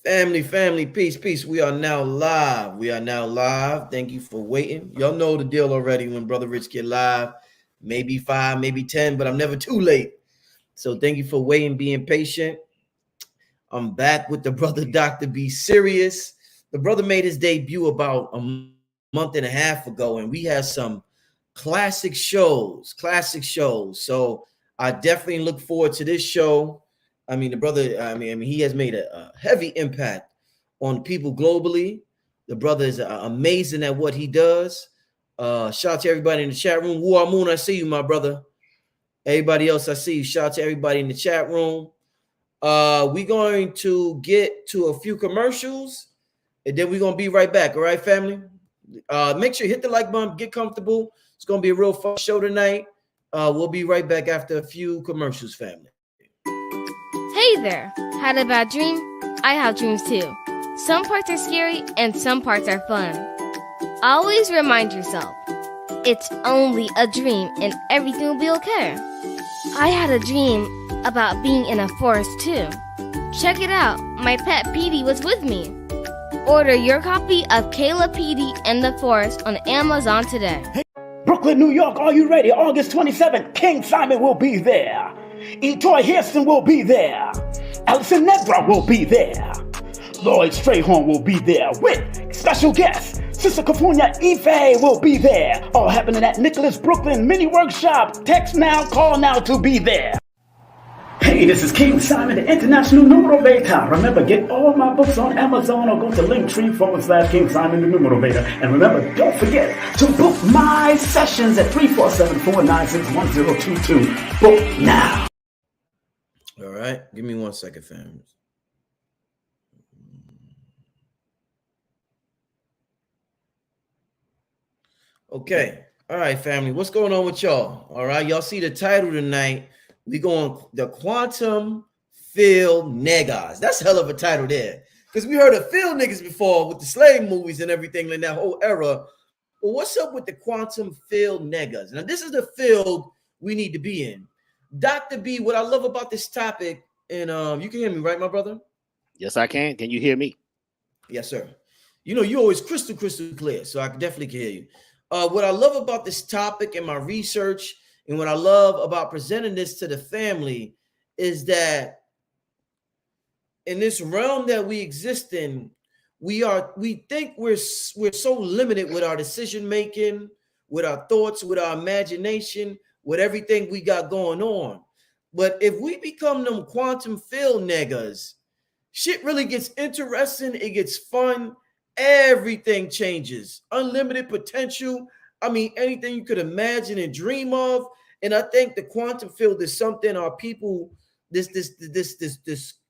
Family, peace, peace. We are now live. We are now live. Thank you for waiting. Y'all know the deal already when Brother Rich get live. Maybe 5, maybe 10, but I'm never too late. So thank you for waiting, being patient. I'm back with the brother Dr. B Sirius. The brother made his debut about a month and a half ago, and we had some classic shows. So I definitely look forward to this show. I mean, the brother, he has made a heavy impact on people globally. The brother is amazing at what he does. Shout out to everybody in the chat room. War Moon, I see you, my brother. Everybody else, I see you. Shout out to everybody in the chat room. We're going to get to a few commercials, and then we're going to be right back. All right, family? Make sure you hit the like button, get comfortable. It's going to be a real fun show tonight. We'll be right back after a few commercials, family. Hey there! Had a bad dream? I have dreams too. Some parts are scary and some parts are fun. Always remind yourself, it's only a dream and everything will be okay. I had a dream about being in a forest too. Check it out, my pet Petey was with me. Order your copy of Kayla Petey and the Forest on Amazon today. Hey, Brooklyn, New York, are you ready? August 27th, King Simon will be there. Etoy Hairston will be there. Alison Nedra will be there. Lloyd Strayhorn will be there with special guests. Sister Cafunia Ife will be there. All happening at Nicholas Brooklyn Mini Workshop. Text now, call now to be there. Hey, this is King Simon, the International Numero Beta. Remember, get all my books on Amazon or go to Linktree/King Simon, the Numero Beta. And remember, don't forget to book my sessions at 347-496-1022. Book now. All right, give me 1 second, fam. Okay, all right, family, what's going on with y'all? All right, y'all see the title tonight. We going the quantum field Nagas. That's a hell of a title there, because we heard of field niggas before with the slave movies and everything in that whole era. But what's up with the quantum field Nagas? Now, this is the field we need to be in. Dr. B, what I love about this topic, and you can hear me, right, my brother? Yes, I can. Can you hear me? Yes, sir. You know, you're always crystal clear, so I definitely can hear you. What I love about this topic and my research, and what I love about presenting this to the family, is that in this realm that we exist in, we think we're so limited with our decision making, with our thoughts, with our imagination, with everything we got going on. But if we become them quantum field niggas, shit really gets interesting. It gets fun. Everything changes. Unlimited potential. I mean, anything you could imagine and dream of. And I think the quantum field is something our people, this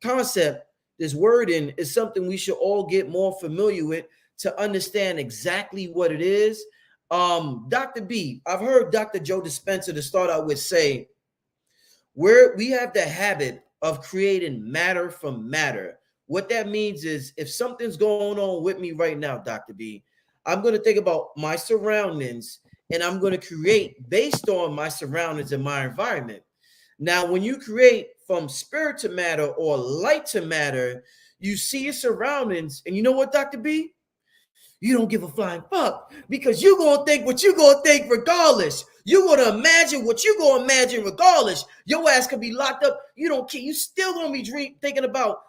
concept, this wording is something we should all get more familiar with to understand exactly what it is. Dr. B, I've heard Dr. Joe Dispenza to start out with say, we have the habit of creating matter from matter. What that means is if something's going on with me right now, Dr. B, I'm going to think about my surroundings and I'm going to create based on my surroundings and my environment. Now, when you create from spirit to matter or light to matter, you see your surroundings. And you know what, Dr. B? You don't give a flying fuck because you're going to think what you're going to think regardless. You're going to imagine what you're going to imagine regardless. Your ass could be locked up. You don't care. You still going to be thinking about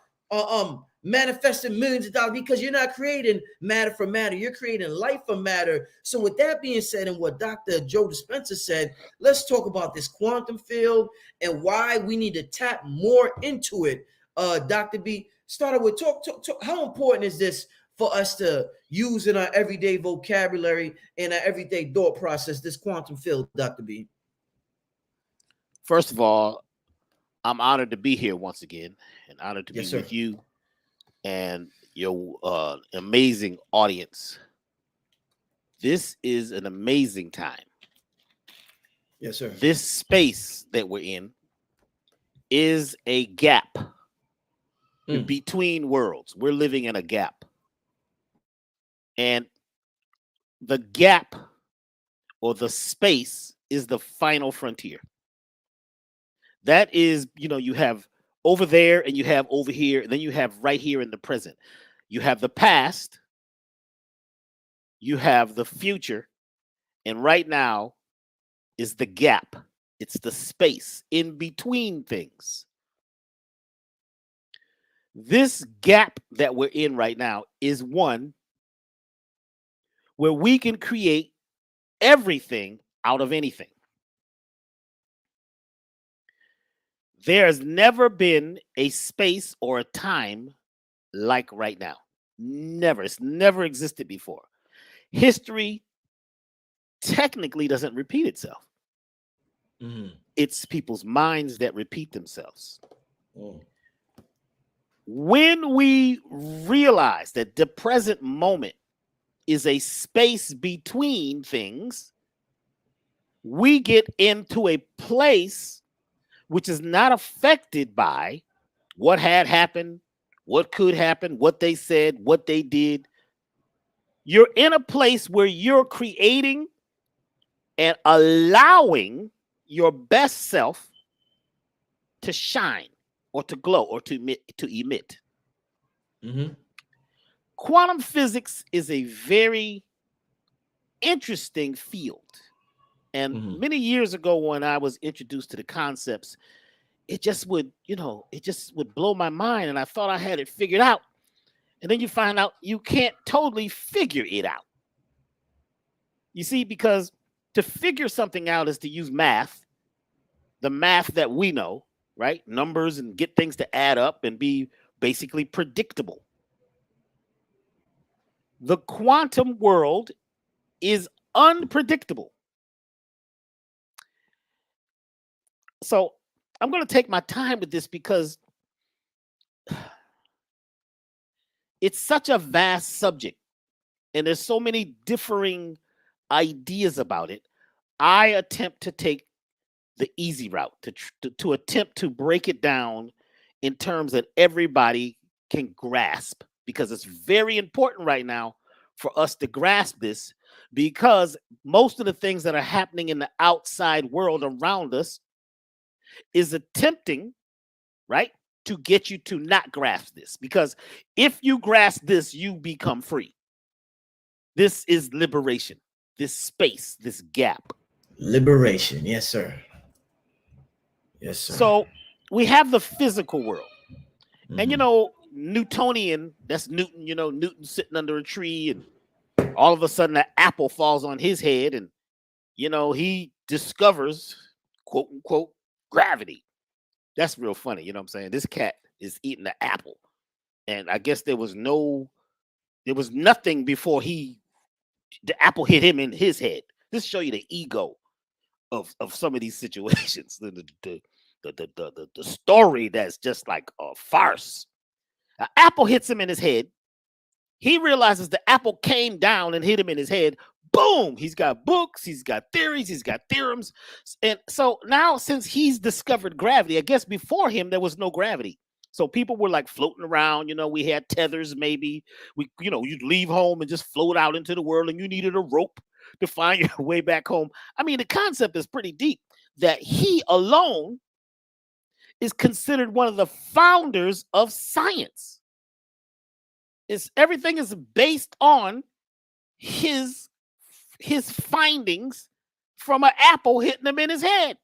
manifesting millions of dollars because you're not creating matter for matter. You're creating life for matter. So with that being said, and what Dr. Joe Dispenza said, let's talk about this quantum field and why we need to tap more into it. Dr. B, started with talk. How important is this for us to use in our everyday vocabulary and our everyday thought process, this quantum field, Dr. B? First of all, I'm honored to be here once again and honored to be sir. with you and your amazing audience. This is an amazing time. Yes, sir. This space that we're in is a gap between worlds. We're living in a gap. And the gap or the space is the final frontier. That is, you have over there, and you have over here, and then you have right here in the present. You have the past, you have the future, and right now is the gap. It's the space in between things. This gap that we're in right now is one where we can create everything out of anything. There's never been a space or a time like right now. Never. It's never existed before. History technically doesn't repeat itself. It's people's minds that repeat themselves. When we realize that the present moment is a space between things, we get into a place which is not affected by what had happened, what could happen, what they said, what they did. You're in a place where you're creating and allowing your best self to shine or to glow or to emit. Quantum physics is a very interesting field. And many years ago, when I was introduced to the concepts, it just would blow my mind. And I thought I had it figured out. And then you find out you can't totally figure it out. You see, because to figure something out is to use math, the math that we know, right? Numbers, and get things to add up and be basically predictable. The quantum world is unpredictable. So I'm going to take my time with this because it's such a vast subject and there's so many differing ideas about it. I attempt to take the easy route, to attempt to break it down in terms that everybody can grasp, because it's very important right now for us to grasp this, because most of the things that are happening in the outside world around us is attempting, right, to get you to not grasp this. Because if you grasp this, you become free. This is liberation, this space, this gap. Liberation. Yes, sir. Yes, sir. So we have the physical world. And, Newtonian, that's Newton, Newton sitting under a tree, and all of a sudden an apple falls on his head, and, he discovers, quote unquote, gravity. That's real funny. You know what I'm saying? This cat is eating the apple. And I guess there was nothing before the apple hit him in his head. This show you the ego of some of these situations. The story that's just like a farce. An apple hits him in his head. He realizes the apple came down and hit him in his head. Boom! He's got books, he's got theories, he's got theorems. And so now, since he's discovered gravity, I guess before him there was no gravity. So people were like floating around, we had tethers, maybe. You'd leave home and just float out into the world, and you needed a rope to find your way back home. I mean, the concept is pretty deep, that he alone is considered one of the founders of science. Everything is based on his findings from an apple hitting him in his head.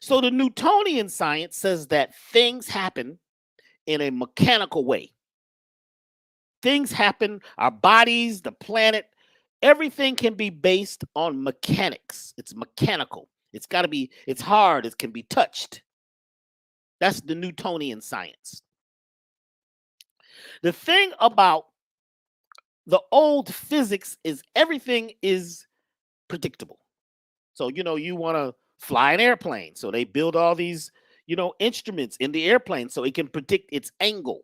So the Newtonian science says that things happen in a mechanical way. Things happen, our bodies, the planet, everything can be based on mechanics. It's mechanical. It's hard, it can be touched. That's the Newtonian science. The thing about the old physics is everything is predictable. So, you want to fly an airplane. So they build all these, instruments in the airplane so it can predict its angle.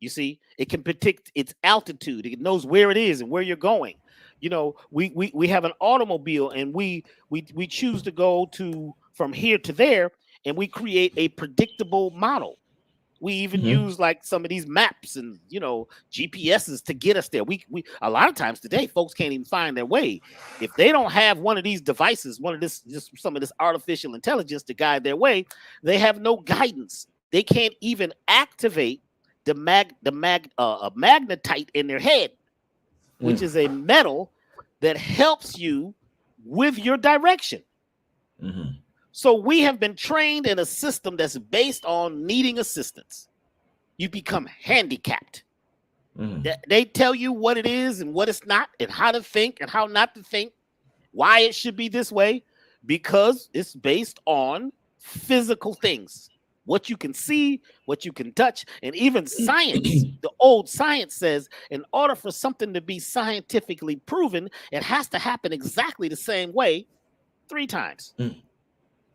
You see, it can predict its altitude. It knows where it is and where you're going. We have an automobile, and we choose to go from here to there, and we create a predictable model. We even use like some of these maps and, you know, GPSs to get us there. We a lot of times today, folks can't even find their way. If they don't have one of these devices, just some of this artificial intelligence to guide their way, they have no guidance. They can't even activate the magnetite in their head, which is a metal that helps you with your direction. So we have been trained in a system that's based on needing assistance. You become handicapped. They tell you what it is and what it's not, and how to think and how not to think, why it should be this way, because it's based on physical things, what you can see, what you can touch, and even science. The old science says in order for something to be scientifically proven, it has to happen exactly the same way 3 times.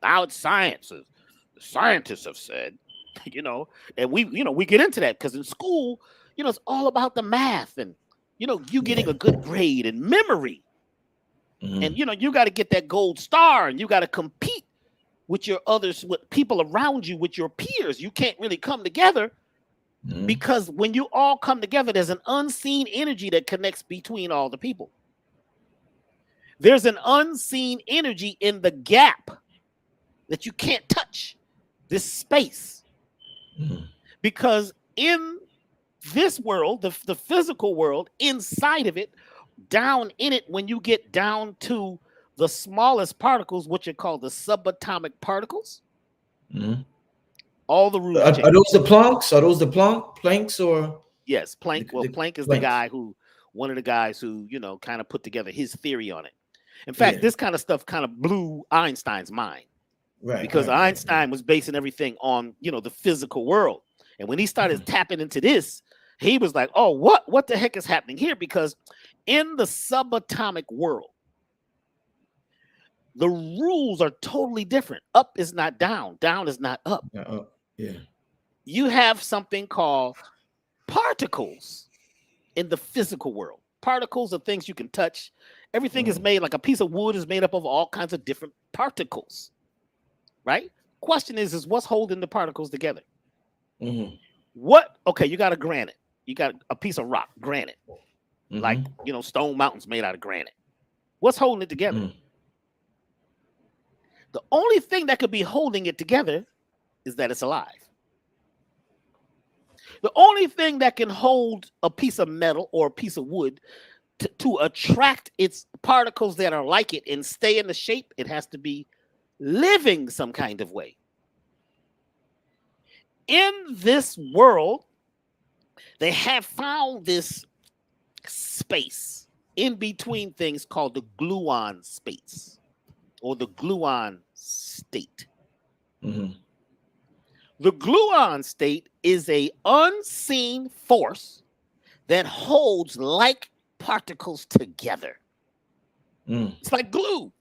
Now it's science. The scientists have said, you know, and we get into that because in school, you know, it's all about the math and, you know, you getting a good grade and memory. And, you know, you got to get that gold star and you got to compete with your others, with people around you, with your peers. You can't really come together because when you all come together, there's an unseen energy that connects between all the people. There's an unseen energy in the gap that you can't touch, this space. Because in this world, the physical world, inside of it, down in it, when you get down to the smallest particles, what you call the subatomic particles, all the rules change. Are those the Plancks? Are those the Plancks or? Yes, Planck. Well, Planck is the guy one of the guys who, you know, kind of put together his theory on it. In fact, this kind of stuff kind of blew Einstein's mind. Because Einstein was basing everything on, you know, the physical world. And when he started tapping into this, he was like, oh, what the heck is happening here? Because in the subatomic world, the rules are totally different. Up is not down. Down is not up. You have something called particles in the physical world. Particles are things you can touch. Everything is made, like a piece of wood is made up of all kinds of different particles. Right? Question is what's holding the particles together? Okay, you got a granite. You got a piece of rock, granite. Like, you know, Stone Mountain's made out of granite. What's holding it together? The only thing that could be holding it together is that it's alive. The only thing that can hold a piece of metal or a piece of wood to attract its particles that are like it and stay in the shape, it has to be living some kind of way. In this world, they have found this space in between things called the gluon space or the gluon state. The gluon state is an unseen force that holds like particles together. It's like glue.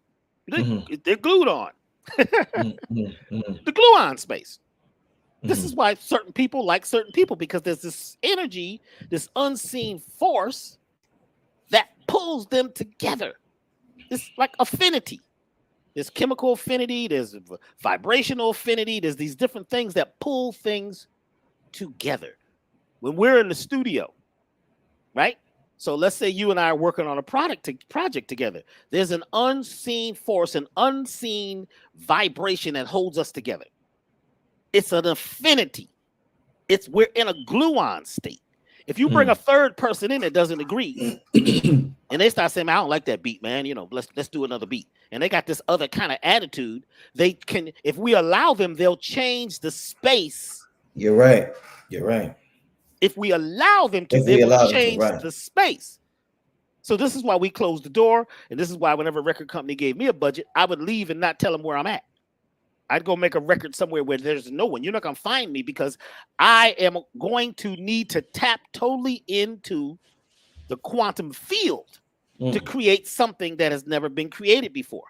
They're glued on. The gluon space. This is why certain people like certain people, because there's this energy, this unseen force that pulls them together. It's like affinity. There's chemical affinity, there's vibrational affinity, there's these different things that pull things together. When we're in the studio, right? So let's say you and I are working on a project together. There's an unseen force, an unseen vibration that holds us together. It's an affinity. We're in a gluon state. If you bring a third person in that doesn't agree, and they start saying, I don't like that beat, man. You know, let's do another beat. And they got this other kind of attitude. They can, if we allow them, they'll change the space. You're right. If we allow them to, they will change the space. So this is why we closed the door. And this is why whenever a record company gave me a budget, I would leave and not tell them where I'm at. I'd go make a record somewhere where there's no one. You're not going to find me because I am going to need to tap totally into the quantum field to create something that has never been created before.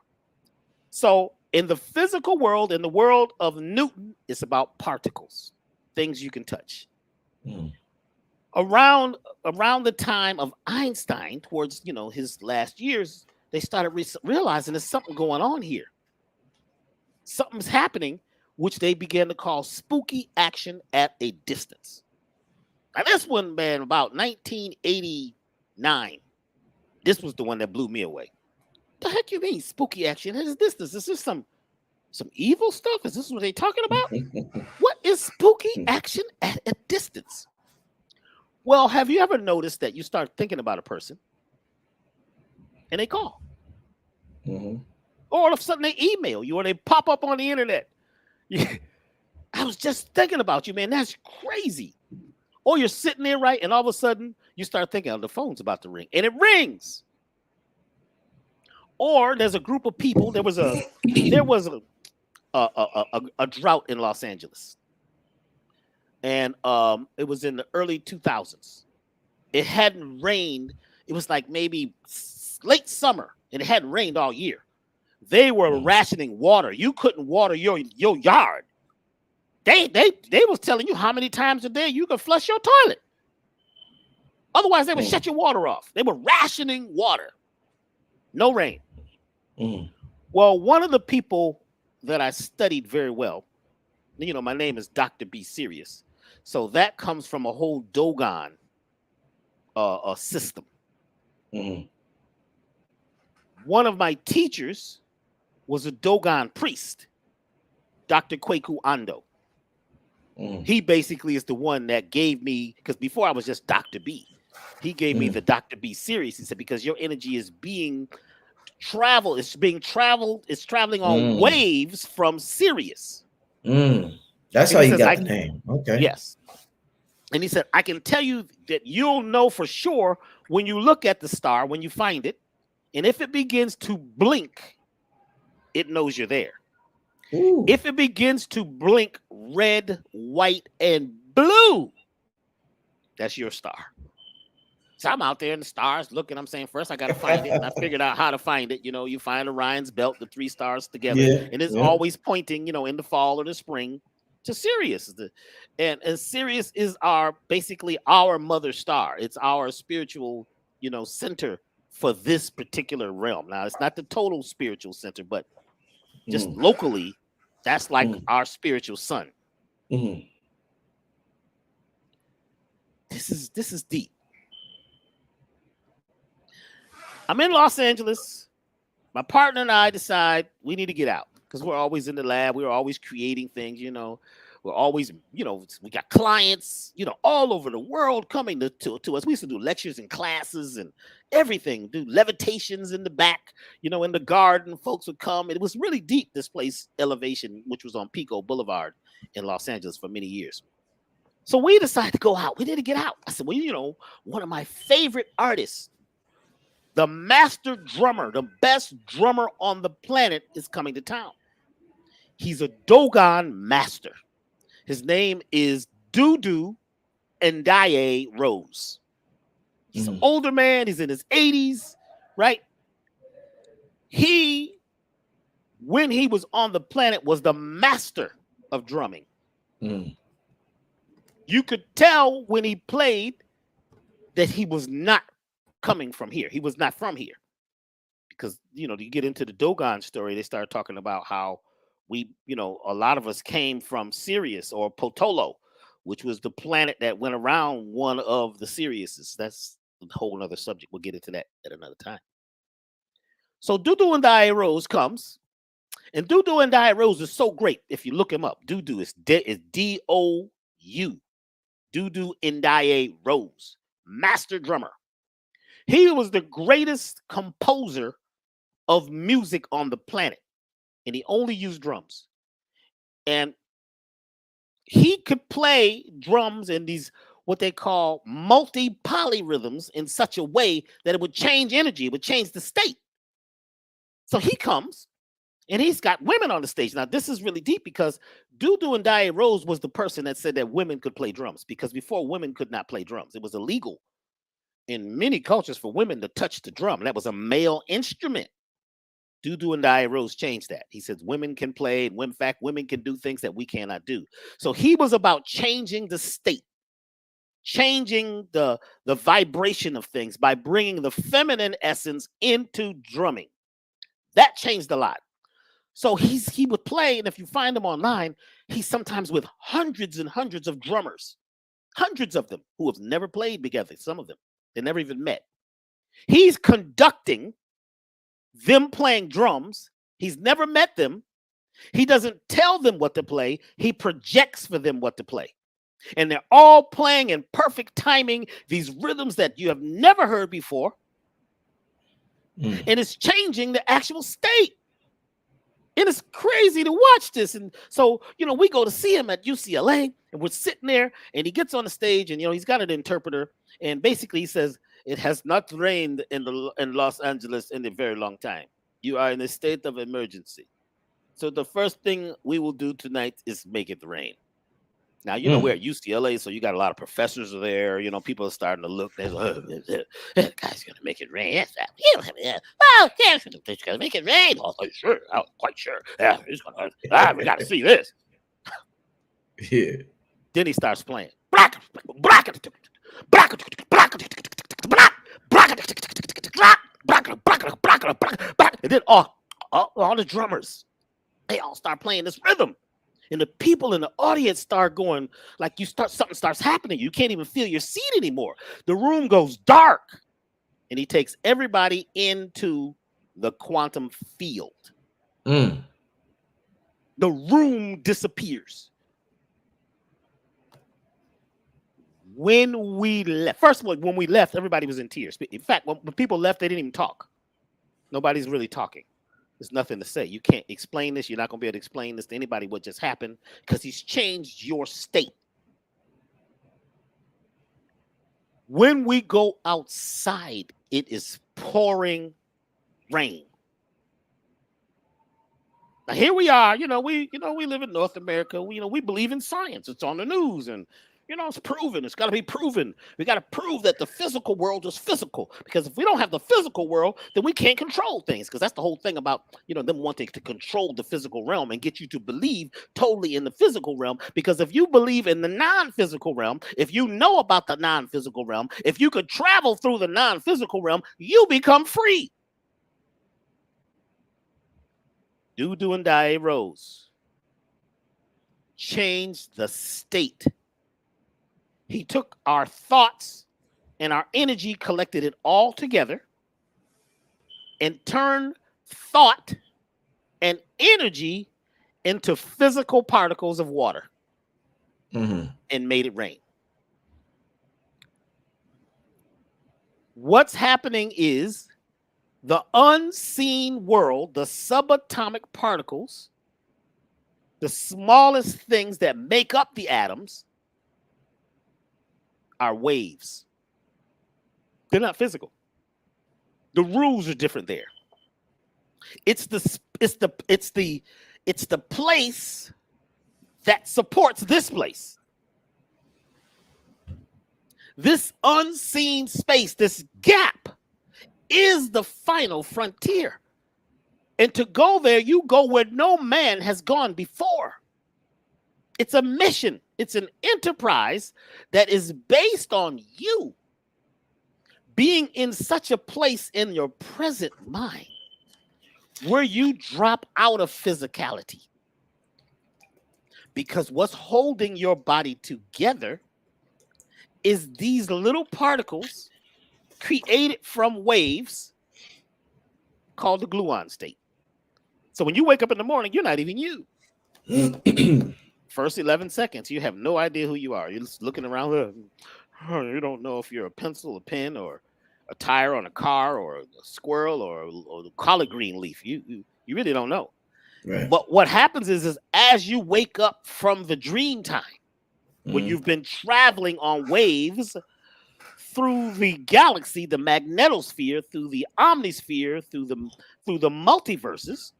So in the physical world, in the world of Newton, it's about particles, things you can touch. Around the time of Einstein, towards, you know, his last years, they started realizing there's something going on here. Something's happening which they began to call spooky action at a distance. Now, this one, man, about 1989, this was the one that blew me away. The heck you mean spooky action at a distance? Is this some evil stuff? Is this what they're talking about? What is spooky action at a distance? Well, have you ever noticed that you start thinking about a person and they call? Mm-hmm. Or all of a sudden they email you or they pop up on the internet. I was just thinking about you, man. That's crazy. Or you're sitting there, right? And all of a sudden you start thinking, oh, the phone's about to ring. And it rings. Or there's a group of people. There was a drought in Los Angeles. And it was in the early 2000s. It hadn't rained. It was like maybe late summer, and it hadn't rained all year. They were rationing water. You couldn't water your yard. They was telling you how many times a day you could flush your toilet. Otherwise, they would shut your water off. They were rationing water. No rain. Well, one of the people that I studied very well, you know, my name is Dr. B. Sirius. So that comes from a whole Dogon system. One of my teachers was a Dogon priest, Dr. Kweku Ando. He basically is the one that gave me, because before I was just Dr. B, he gave me the Dr. B series. He said, because your energy is being traveled, it's traveling on waves from Sirius. That's how you got the name. Okay. Yes. And he said, I can tell you that you'll know for sure when you look at the star, when you find it, and if it begins to blink, it knows you're there. Ooh. If it begins to blink red, white, and blue, that's your star. So I'm out there in the stars looking. I'm saying, first I got to find it. And I figured out how to find it. You know, you find Orion's belt, the 3 stars together. And it's always pointing, you know, in the fall or the spring to Sirius. And Sirius is basically our mother star. It's our spiritual, you know, center for this particular realm. Now, it's not the total spiritual center, but just locally, that's like our spiritual sun. This is deep. I'm in Los Angeles. My partner and I decide we need to get out because we're always in the lab. We're always creating things, you know. We're always, you know, we got clients, you know, all over the world coming to us. We used to do lectures and classes and everything, do levitations in the back, you know, in the garden. Folks would come. It was really deep, this place, Elevation, which was on Pico Boulevard in Los Angeles for many years. So we decided to go out. We need to get out. I said, well, you know, one of my favorite artists, the master drummer, the best drummer on the planet is coming to town. He's a Dogon master. His name is Dudu Ndaye Rose. He's an older man. He's in his 80s, right? He, when he was on the planet, was the master of drumming. You could tell when he played that he was not coming from here. He was not from here. Because, you know, you get into the Dogon story, they start talking about how we, you know, a lot of us came from Sirius or Potolo, which was the planet that went around one of the Siriuses. That's a whole other subject. We'll get into that at another time. So Dudu Ndaye Rose comes, and Dudu Ndaye Rose is so great. If you look him up, Dudu is D-O-U. Dudu Ndaye Rose, master drummer. He was the greatest composer of music on the planet. And he only used drums. And he could play drums in these, what they call multi-polyrhythms in such a way that it would change energy. It would change the state. So he comes and he's got women on the stage. Now, this is really deep because Dudu Ndaye Rose was the person that said that women could play drums, because before, women could not play drums. It was illegal in many cultures for women to touch the drum. That was a male instrument. Dudu Ndaye Rose changed that. He says women can play, and in fact, women can do things that we cannot do. So he was about changing the state, changing the vibration of things by bringing the feminine essence into drumming. That changed a lot. So he would play, and if you find him online, he's sometimes with hundreds and hundreds of drummers, hundreds of them who have never played together. Some of them they never even met. He's conducting them playing drums. He's never met them. He doesn't tell them what to play. He projects for them what to play. And they're all playing in perfect timing, these rhythms that you have never heard before. And it's changing the actual state. And it's crazy to watch this. And so, we go to see him at UCLA, and we're sitting there, and he gets on the stage, and, he's got an interpreter. And basically he says, it has not rained in Los Angeles in a very long time. You are in a state of emergency. So the first thing we will do tonight is make it rain. Now, we're at UCLA, so you got a lot of professors there. People are starting to look. There's, the guy's going to make it rain. Yes, oh, yeah, he's going to make it rain. Oh, sure. I'm quite sure. Yeah, he's going to. We got to see this. Yeah. Then he starts playing. And then all the drummers, they all start playing this rhythm. And the people in the audience start going, like something starts happening. You can't even feel your seat anymore. The room goes dark. And he takes everybody into the quantum field. The room disappears. When we left, first of all, when we left, everybody was in tears. In fact, when people left, they didn't even talk. Nobody's really talking. There's nothing to say. You can't explain this. You're not going to be able to explain this to anybody what just happened because he's changed your state. When we go outside, it is pouring rain. Now here we are. We live in North America. We believe in science. It's on the news, and it's proven. It's got to be proven. We got to prove that the physical world is physical. Because if we don't have the physical world, then we can't control things. Because that's the whole thing about, them wanting to control the physical realm and get you to believe totally in the physical realm. Because if you believe in the non-physical realm, if you know about the non-physical realm, if you could travel through the non-physical realm, you become free. Do and die rose. Change the state. He took our thoughts and our energy, collected it all together, and turned thought and energy into physical particles of water and made it rain. What's happening is the unseen world, the subatomic particles, the smallest things that make up the atoms, are waves. They're not physical. The rules are different there. It's the place that supports this place. This unseen space, this gap, is the final frontier. And to go there, you go where no man has gone before. It's a mission. It's an enterprise that is based on you being in such a place in your present mind where you drop out of physicality. Because what's holding your body together is these little particles created from waves called the gluon state. So when you wake up in the morning, you're not even you. First 11 seconds, you have no idea who you are. You're just looking around. You don't know if you're a pencil, a pen, or a tire on a car, or a squirrel, or the collard green leaf. You really don't know. Right. But what happens is as you wake up from the dream time, when you've been traveling on waves through the galaxy, the magnetosphere, through the omnisphere, through the multiverses,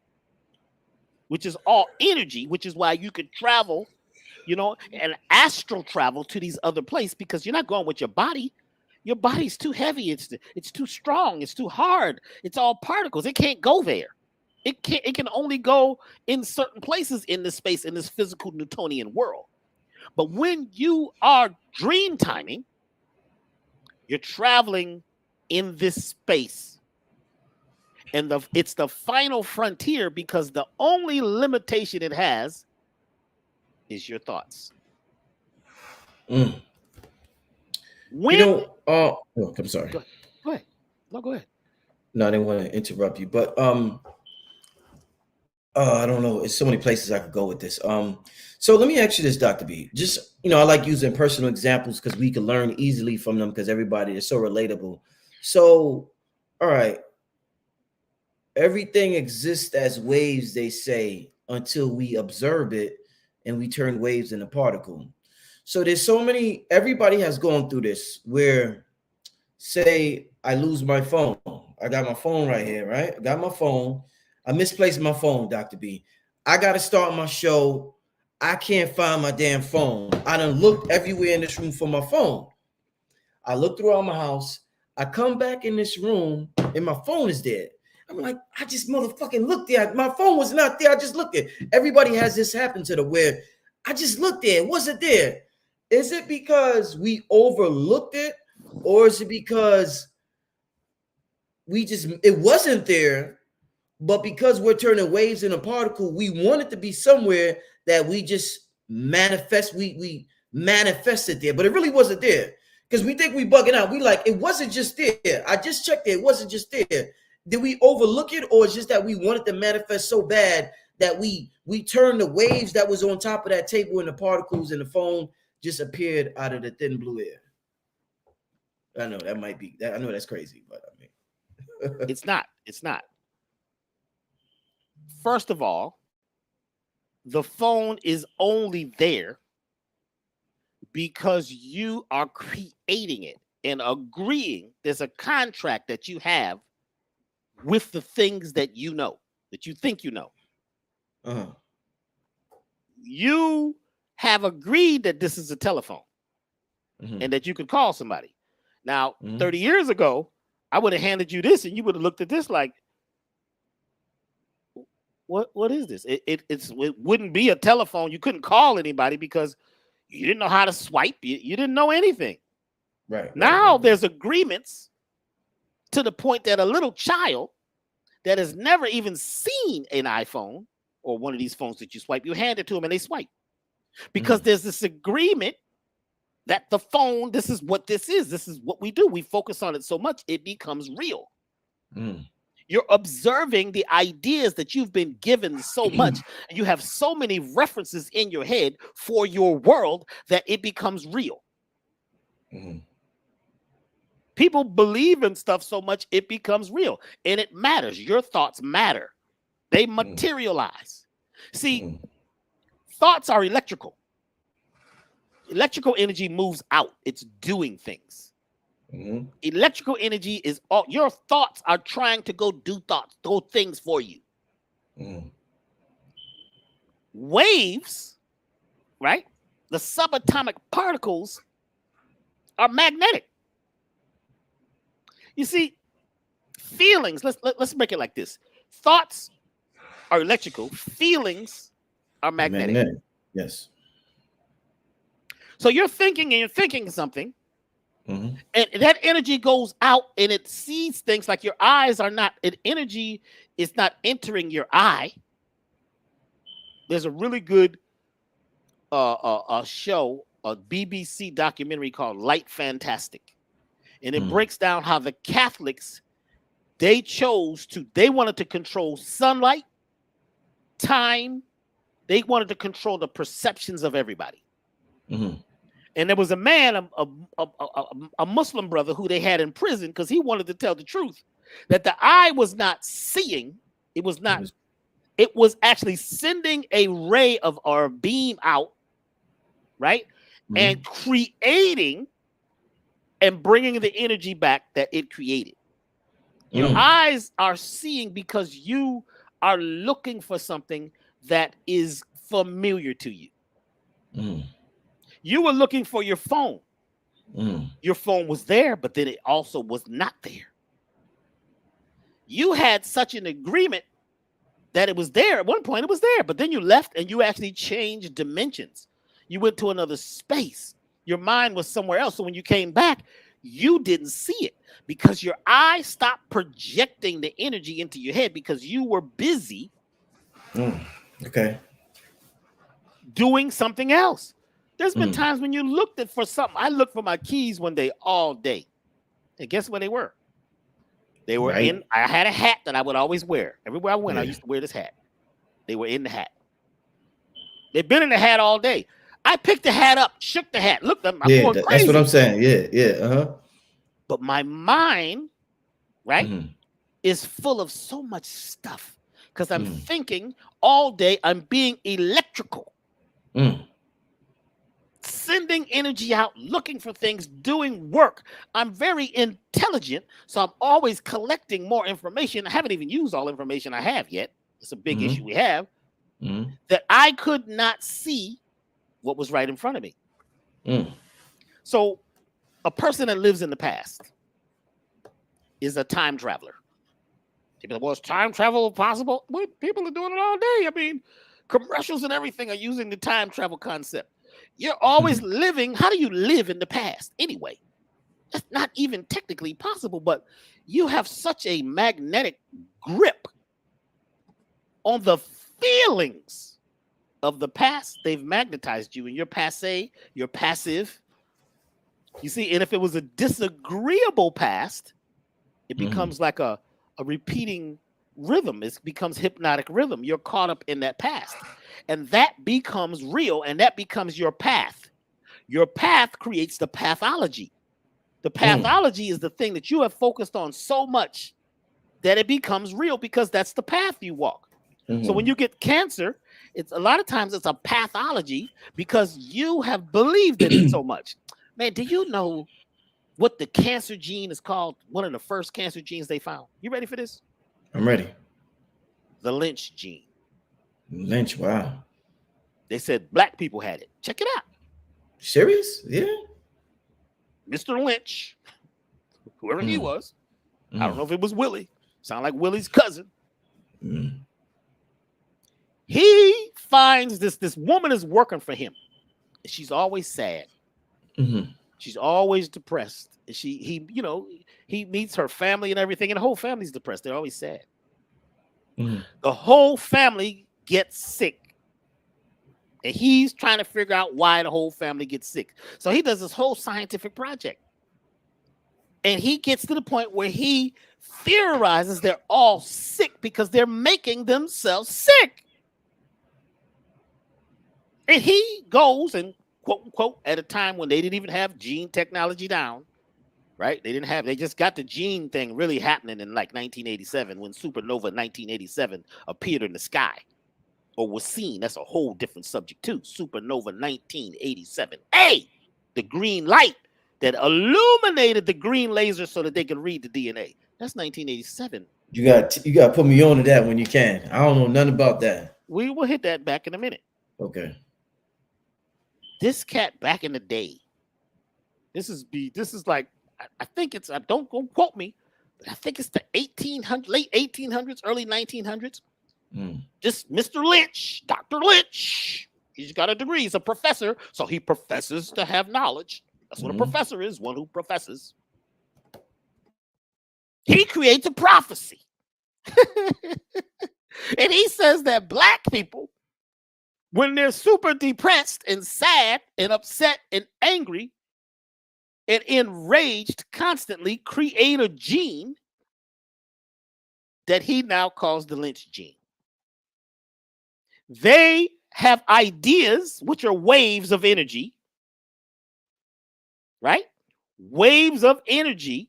which is all energy, which is why you could travel, and astral travel to these other places, because you're not going with your body. Your body's too heavy. It's too strong. It's too hard. It's all particles. It can't go there. It can only go in certain places in this space, in this physical Newtonian world. But when you are dream timing, you're traveling in this space. And it's the final frontier because the only limitation it has is your thoughts. Mm. When, oh, I'm sorry. Go ahead. No, go ahead. No, I didn't want to interrupt you, but I don't know. It's so many places I could go with this. So let me ask you this, Dr. B. Just, I like using personal examples because we can learn easily from them because everybody is so relatable. So, all right. Everything exists as waves, they say, until we observe it and we turn waves into particle. So there's so many, everybody has gone through this where, say, I lose my phone. I got my phone right here, right? I got my phone. I misplaced my phone, Dr. B. I got to start my show. I can't find my damn phone. I done looked everywhere in this room for my phone. I looked throughout my house. I come back in this room and my phone is dead. I'm like, I just motherfucking looked there. My phone was not there. I just looked there. Everybody has this happen to them where I just looked there. It wasn't there. Is it because we overlooked it? Or is it because it wasn't there, but because we're turning waves into a particle, we want it to be somewhere that we just manifest. We manifested there, but it really wasn't there. Because we think we bugging out. We like, it wasn't just there. I just checked it. It wasn't just there. Did we overlook it? Or it's just that we wanted to manifest so bad that we turned the waves that was on top of that table and the particles and the phone just appeared out of the thin blue air. I know that might be that. I know that's crazy, but I mean, it's not. It's not. First of all, the phone is only there because you are creating it and agreeing. There's a contract that you have with the things that you know, that you think you know. Uh-huh. You have agreed that this is a telephone and that you could call somebody. Now, 30 years ago, I would have handed you this and you would have looked at this like, what is this? It wouldn't be a telephone. You couldn't call anybody because you didn't know how to swipe. You didn't know anything. Right. Now there's agreements to the point that a little child that has never even seen an iPhone or one of these phones that you swipe, you hand it to them and they swipe. Because there's this agreement that the phone, this is what this is. This is what we do. We focus on it so much, it becomes real. You're observing the ideas that you've been given so much, and you have so many references in your head for your world that it becomes real. People believe in stuff so much, it becomes real, and it matters. Your thoughts matter. They materialize. See, thoughts are electrical. Electrical energy moves out. It's doing things. Electrical energy is all your thoughts are trying to go do things for you. Waves, right? The subatomic particles are magnetic. You see, feelings, let's make it like this. Thoughts are electrical, feelings are magnetic. Yes. So you're thinking something. And that energy goes out and it sees things like your eyes are not, energy is not entering your eye. There's a really good show, a BBC documentary called Light Fantastic. And it breaks down how the Catholics, they wanted to control sunlight, time. They wanted to control the perceptions of everybody. And there was a man, a Muslim brother who they had in prison because he wanted to tell the truth that the eye was not seeing. It was actually sending a ray of our beam out, right? And creating and bringing the energy back that it created. Your eyes are seeing because you are looking for something that is familiar to you. You were looking for your phone. Your phone was there, but then it also was not there. You had such an agreement that it was there. At one point, it was there, but then you left and you actually changed dimensions. You went to another space. Your mind was somewhere else. So when you came back, You didn't see it because your eye stopped projecting the energy into your head because you were busy Okay. doing something else. There's been times when you looked at for something. I looked for my keys one day all day. And guess where they were? They were in, I had a hat that I would always wear. Everywhere I went, I used to wear this hat. They were in the hat. They've been in the hat all day. I picked the hat up, shook the hat, looked up. I'm going crazy. That's what I'm saying. Yeah. But my mind, right, is full of so much stuff because I'm thinking all day. I'm being electrical, sending energy out, looking for things, doing work. I'm very intelligent, so I'm always collecting more information. I haven't even used all information I have yet. It's a big issue we have, that I could not see what was right in front of me. So a person that lives in the past is a time traveler. People, well, is time travel possible? Well, people are doing it all day. I mean, commercials and everything are using the time travel concept. You're always living. How do you live in the past anyway? That's not even technically possible, but you have such a magnetic grip on the feelings of the past. They've magnetized you, and you're passe, you're passive. You see, and if it was a disagreeable past, it becomes like a repeating rhythm. It becomes hypnotic rhythm. You're caught up in that past, and that becomes real, and that becomes your path. Your path creates the pathology. The pathology is the thing that you have focused on so much that it becomes real because that's the path you walk. So when you get cancer, it's a lot of times it's a pathology because you have believed in it so much. Man, do you know what the cancer gene is called? One of the first cancer genes they found. You ready for this? I'm ready. The lynch gene. Lynch, wow. They said black people had it. Check it out. Serious? Yeah. Mr. Lynch, whoever he was, I don't know if it was Willie. Sound like Willie's cousin. He finds this woman is working for him. She's always sad. She's always depressed. He meets her family and everything, and the whole family's depressed. They're always sad. The whole family gets sick. And he's trying to figure out why the whole family gets sick. So he does this whole scientific project. And he gets to the point where he theorizes they're all sick because they're making themselves sick. And he goes and quote unquote, at a time when they didn't even have gene technology down, right? They just got the gene thing really happening in like 1987 when supernova 1987 appeared in the sky or was seen. That's a whole different subject too. Supernova 1987. Hey, the green light that illuminated the green laser so that they could read the DNA. That's 1987. You got to put me on to that when you can. I don't know nothing about that. We will hit that back in a minute. Okay. This cat back in the day, this is like, I think it's, don't go quote me, but I think it's the late 1800s, early 1900s. Just Mr. Lynch, Dr. Lynch, he's got a degree, he's a professor, so he professes to have knowledge. That's what a professor is, one who professes. He creates a prophecy. And he says that black people, when they're super depressed and sad and upset and angry and enraged constantly, create a gene that he now calls the lynch gene. They have ideas, which are waves of energy, right? Waves of energy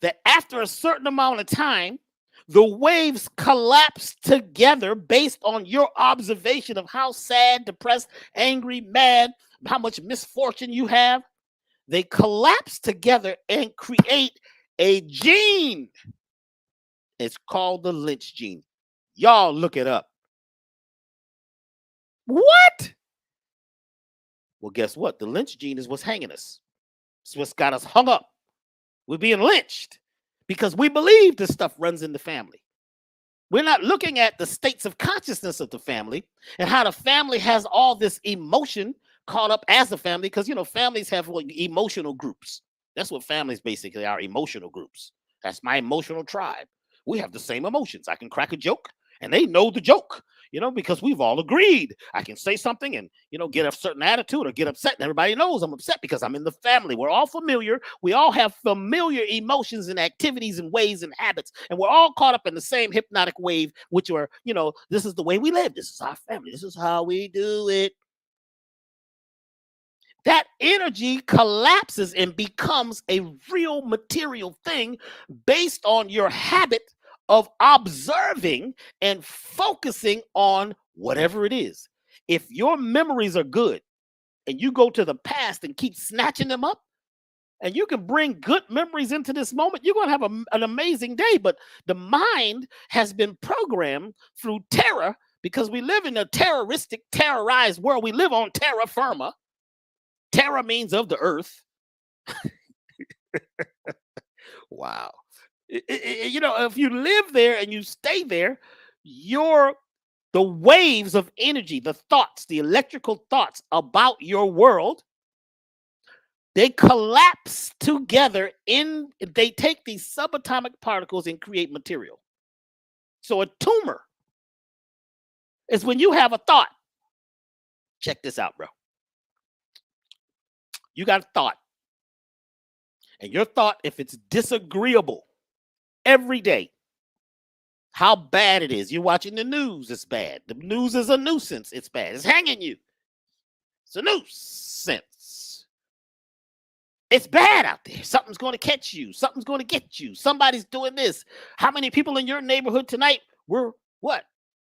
that after a certain amount of time, the waves collapse together based on your observation of how sad, depressed, angry, mad, how much misfortune you have. They collapse together and create a gene. It's called the lynch gene. Y'all look it up. What? Well, guess what? The lynch gene is what's hanging us. It's what's got us hung up. We're being lynched because we believe this stuff runs in the family. We're not looking at the states of consciousness of the family and how the family has all this emotion caught up as a family because, families have emotional groups. That's what families basically are, emotional groups. That's my emotional tribe. We have the same emotions. I can crack a joke and they know the joke, because we've all agreed. I can say something and, get a certain attitude or get upset. And everybody knows I'm upset because I'm in the family. We're all familiar. We all have familiar emotions and activities and ways and habits. And we're all caught up in the same hypnotic wave, which are, this is the way we live. This is our family. This is how we do it. That energy collapses and becomes a real material thing based on your habit of observing and focusing on whatever it is. If your memories are good and you go to the past and keep snatching them up, and you can bring good memories into this moment, you're going to have an amazing day. But the mind has been programmed through terror because we live in a terroristic, terrorized world. We live on terra firma. Terra means of the earth. Wow. If you live there and you stay there, the waves of energy, the thoughts, the electrical thoughts about your world, they collapse together they take these subatomic particles and create material. So a tumor is when you have a thought. Check this out, bro. You got a thought. And your thought, if it's disagreeable every day, how bad it is. You're watching the news, it's bad. The news is a nuisance, it's bad. It's hanging you. It's a nuisance. It's bad out there. Something's going to catch you. Something's going to get you. Somebody's doing this. How many people in your neighborhood tonight were what?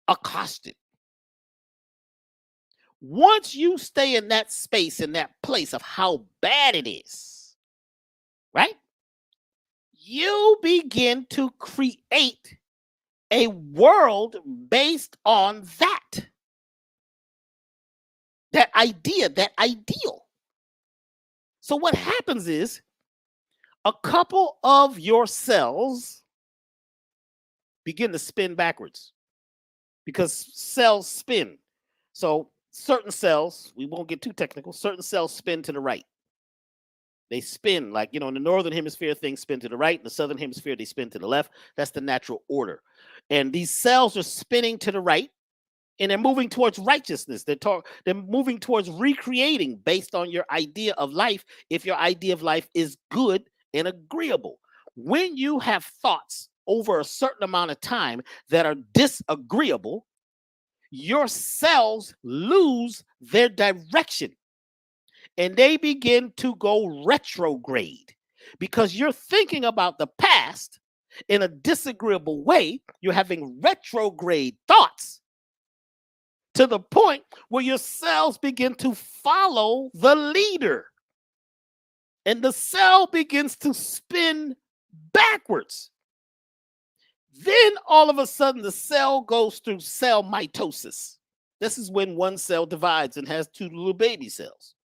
Accosted. Once you stay in that space, in that place of how bad it is, right? You begin to create a world based on that idea, that ideal. So what happens is a couple of your cells begin to spin backwards because cells spin. So certain cells, we won't get too technical, certain cells spin to the right. They spin like, in the northern hemisphere, things spin to the right. In the southern hemisphere, they spin to the left. That's the natural order. And these cells are spinning to the right, and they're moving towards righteousness. They're moving towards recreating based on your idea of life, if your idea of life is good and agreeable. When you have thoughts over a certain amount of time that are disagreeable, your cells lose their direction. And they begin to go retrograde because you're thinking about the past in a disagreeable way. You're having retrograde thoughts to the point where your cells begin to follow the leader. And the cell begins to spin backwards. Then all of a sudden, the cell goes through cell mitosis. This is when one cell divides and has two little baby cells.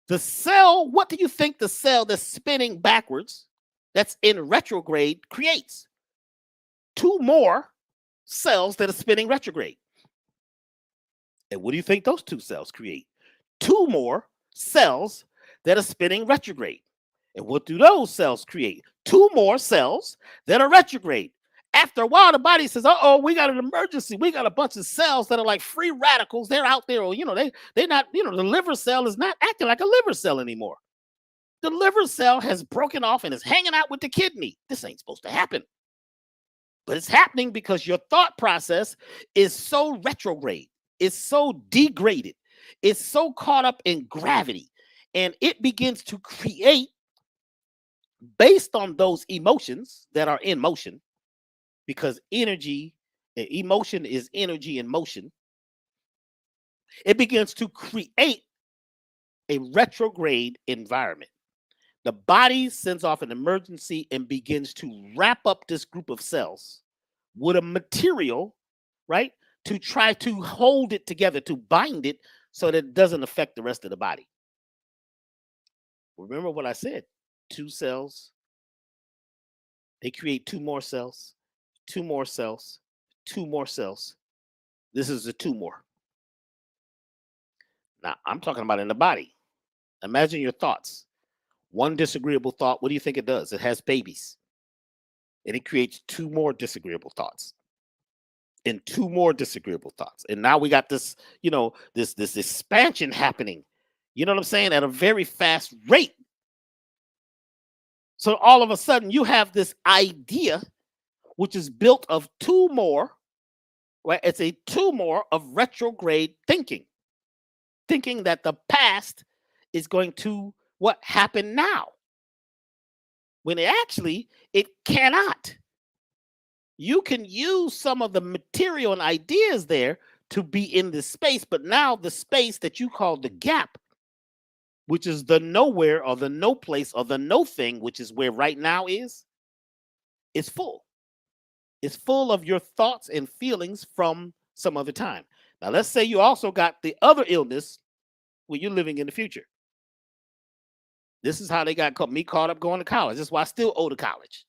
The cell, what do you think the cell that's spinning backwards, that's in retrograde, creates? Two more cells that are spinning retrograde. And what do you think those two cells create? Two more cells that are spinning retrograde. And what do those cells create? Two more cells that are retrograde. After a while, the body says, we got an emergency. We got a bunch of cells that are like free radicals. They're out there. Or, they're not, the liver cell is not acting like a liver cell anymore. The liver cell has broken off and is hanging out with the kidney. This ain't supposed to happen. But it's happening because your thought process is so retrograde. It's so degraded. It's so caught up in gravity. And it begins to create, based on those emotions that are in motion, because emotion is energy in motion. It begins to create a retrograde environment. The body sends off an emergency and begins to wrap up this group of cells with a material, right, to try to hold it together, to bind it so that it doesn't affect the rest of the body. Remember what I said, two cells, they create two more cells, two more cells, two more cells. This is a tumor. Now, I'm talking about in the body. Imagine your thoughts. One disagreeable thought, what do you think it does? It has babies. And it creates 2 more disagreeable thoughts. And 2 more disagreeable thoughts. And now we got this, this expansion happening. You know what I'm saying? At a very fast rate. So all of a sudden you have this idea, which is built of 2 more, right? It's a 2 more of retrograde thinking that the past is going to what happened now, when it cannot. You can use some of the material and ideas there to be in this space, but now the space that you call the gap, which is the nowhere or the no place or the no thing, which is where right now is full. It's full of your thoughts and feelings from some other time. Now, let's say you also got the other illness where you're living in the future. This is how they got me caught up going to college. This is why I still owe to college.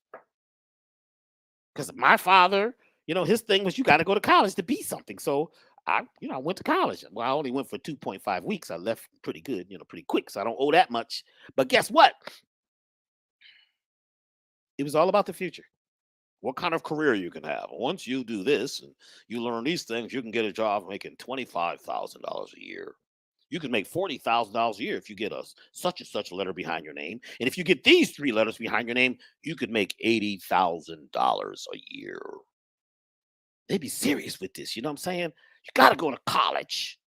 Because my father, his thing was you got to go to college to be something. So I went to college. Well, I only went for 2.5 weeks. I left pretty good, pretty quick. So I don't owe that much. But guess what? It was all about the future. What kind of career you can have. Once you do this and you learn these things, you can get a job making $25,000 a year. You can make $40,000 a year if you get a such and such letter behind your name. And if you get these 3 letters behind your name, you could make $80,000 a year. They be serious with this. You know what I'm saying? You got to go to college.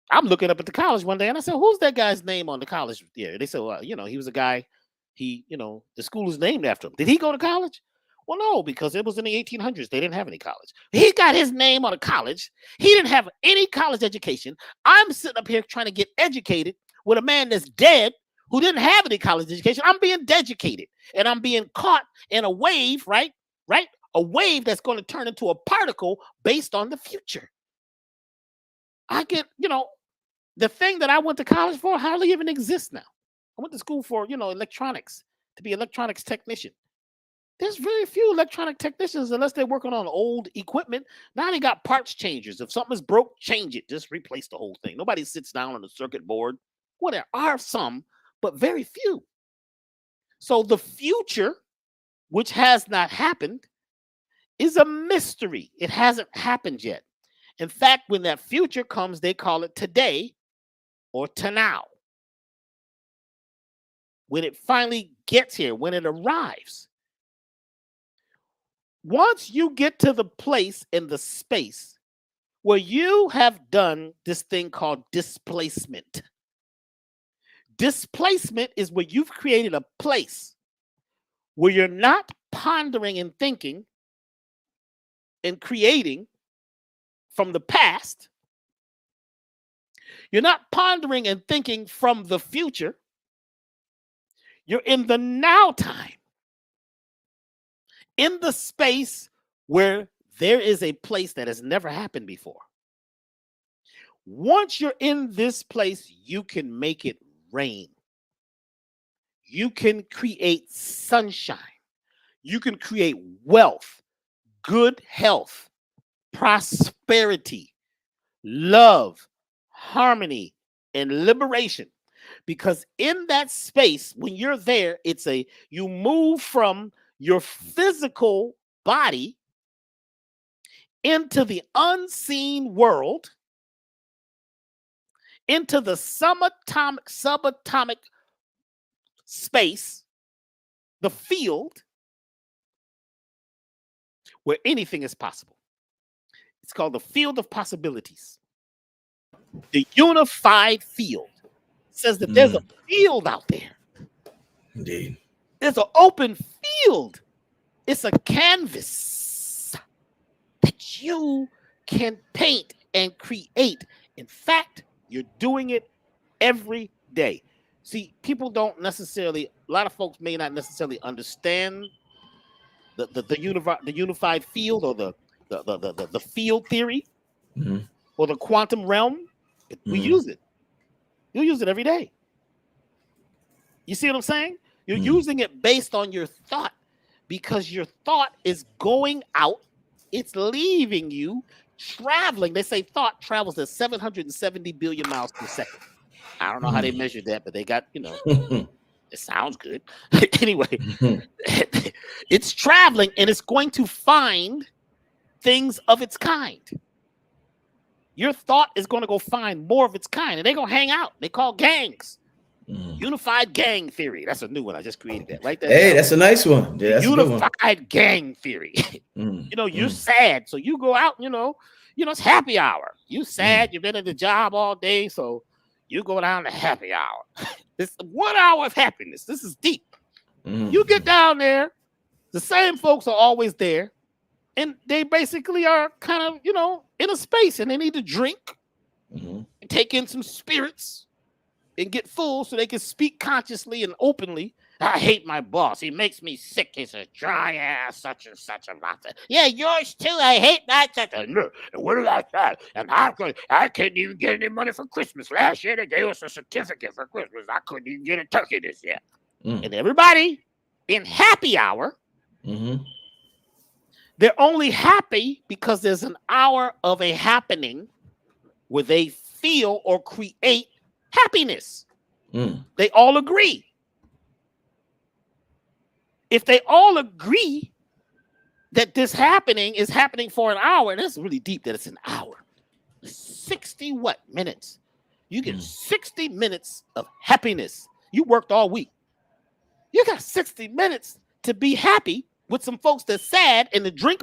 I'm looking up at the college one day and I said, who's that guy's name on the college? Yeah, they said, well, he was a guy. The school is named after him. Did he go to college? Well, no, because it was in the 1800s. They didn't have any college. He got his name on a college. He didn't have any college education. I'm sitting up here trying to get educated with a man that's dead who didn't have any college education. I'm being educated and I'm being caught in a wave, right? A wave that's going to turn into a particle based on the future. I get, the thing that I went to college for hardly even exists now. I went to school for, electronics, to be an electronics technician. There's very few electronic technicians unless they're working on old equipment. Now they got parts changers. If something's broke, change it. Just replace the whole thing. Nobody sits down on the circuit board. Well, there are some, but very few. So the future, which has not happened, is a mystery. It hasn't happened yet. In fact, when that future comes, they call it today or to now. When it finally gets here, when it arrives. Once you get to the place in the space where you have done this thing called displacement. Displacement is where you've created a place where you're not pondering and thinking and creating from the past. You're not pondering and thinking from the future. You're in the now time. In the space where there is a place that has never happened before. Once you're in this place, you can make it rain. You can create sunshine. You can create wealth, good health, prosperity, love, harmony, and liberation. Because in that space, when you're there, you move from your physical body into the unseen world, into the subatomic space, the field where anything is possible. It's called the field of possibilities. The unified field says that there's a field out there. Indeed. There's an open field. It's a canvas that you can paint and create. In fact, you're doing it every day. See, people don't necessarily, a lot of folks may not necessarily understand the unified field or the field theory or the quantum realm. We use it. You use it every day. You see what I'm saying? You're using it based on your thought because your thought is going out. It's leaving you, traveling. They say thought travels at 770 billion miles per second. I don't know how they measured that, but they got, it sounds good. Anyway, it's traveling and it's going to find things of its kind. Your thought is going to go find more of its kind, and they're going to hang out. They call gangs. Unified gang theory. That's a new one. I just created that. Right there. Hey, that's a nice one. Yeah, that's unified gang theory. You're sad, so you go out. It's happy hour. You sad. You've been at the job all day, so you go down to happy hour. It's 1 hour of happiness. This is deep. You get down there. The same folks are always there, and they basically are kind of in a space, and they need to drink, and take in some spirits. And get full so they can speak consciously and openly. I hate my boss. He makes me sick. He's a dry ass, such and such a lot. Yeah, yours too. I hate that. And what about that? And I couldn't even get any money for Christmas. Last year they gave us a certificate for Christmas. I couldn't even get a turkey this year. And everybody in happy hour, they're only happy because there's an hour of a happening where they feel or create happiness. They all agree. If they all agree that this happening is happening for an hour, and that's really deep that it's an hour. 60 minutes? You get 60 minutes of happiness. You worked all week. You got 60 minutes to be happy with some folks that's sad and to drink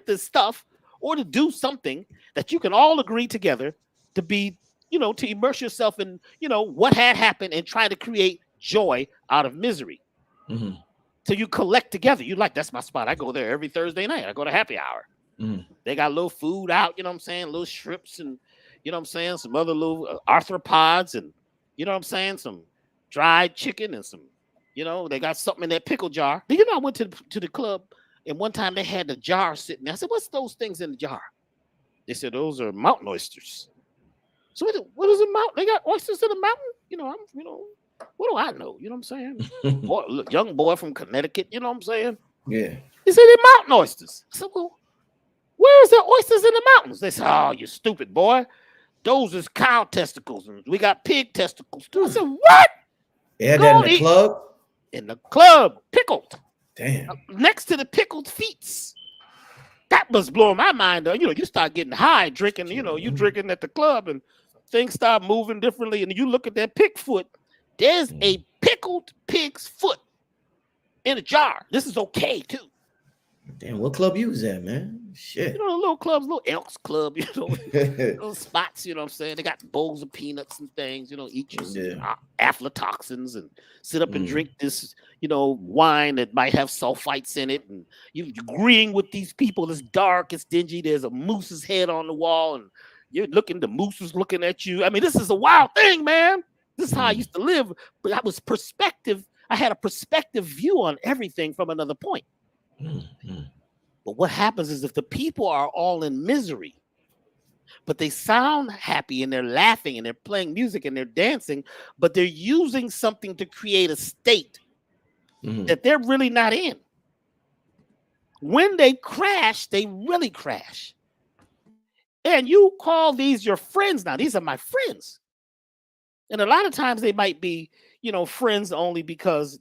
this stuff or to do something that you can all agree together to be to immerse yourself in, what had happened and try to create joy out of misery. So you collect together. You that's my spot. I go there every Thursday night. I go to happy hour. They got a little food out, little shrimps and, some other little arthropods and, some dried chicken and some, they got something in that pickle jar. I went to the club and one time they had the jar sitting there. I said, what's those things in the jar? They said, those are mountain oysters. So what is a mountain? They got oysters in the mountain? What do I know? You know what I'm saying? Boy, look, young boy from Connecticut, you know what I'm saying? Yeah. He said they're mountain oysters. I said, well, where's the oysters in the mountains? They said, oh, you stupid boy. Those is cow testicles, and we got pig testicles too. I said, what? They had that in the club? In the club, pickled. Damn. Next to the pickled feets. That was blowing my mind. You start getting high drinking, you drinking at the club and things start moving differently. And you look at that pig foot, there's a pickled pig's foot in a jar. This is okay too. Damn, what club you was at, man? Shit. The little clubs, little Elks Club, little spots, what I'm saying? They got bowls of peanuts and things, eat you some aflatoxins and sit up and drink this, wine that might have sulfites in it. And you're agreeing with these people. It's dark, it's dingy. There's a moose's head on the wall and the moose is looking at you. I mean, this is a wild thing, man. This is how I used to live. But I had a perspective view on everything from another point. But what happens is if the people are all in misery, but they sound happy and they're laughing and they're playing music and they're dancing, but they're using something to create a state that they're really not in. When they crash, they really crash. And you call these your friends now. These are my friends. And a lot of times they might be, friends only because,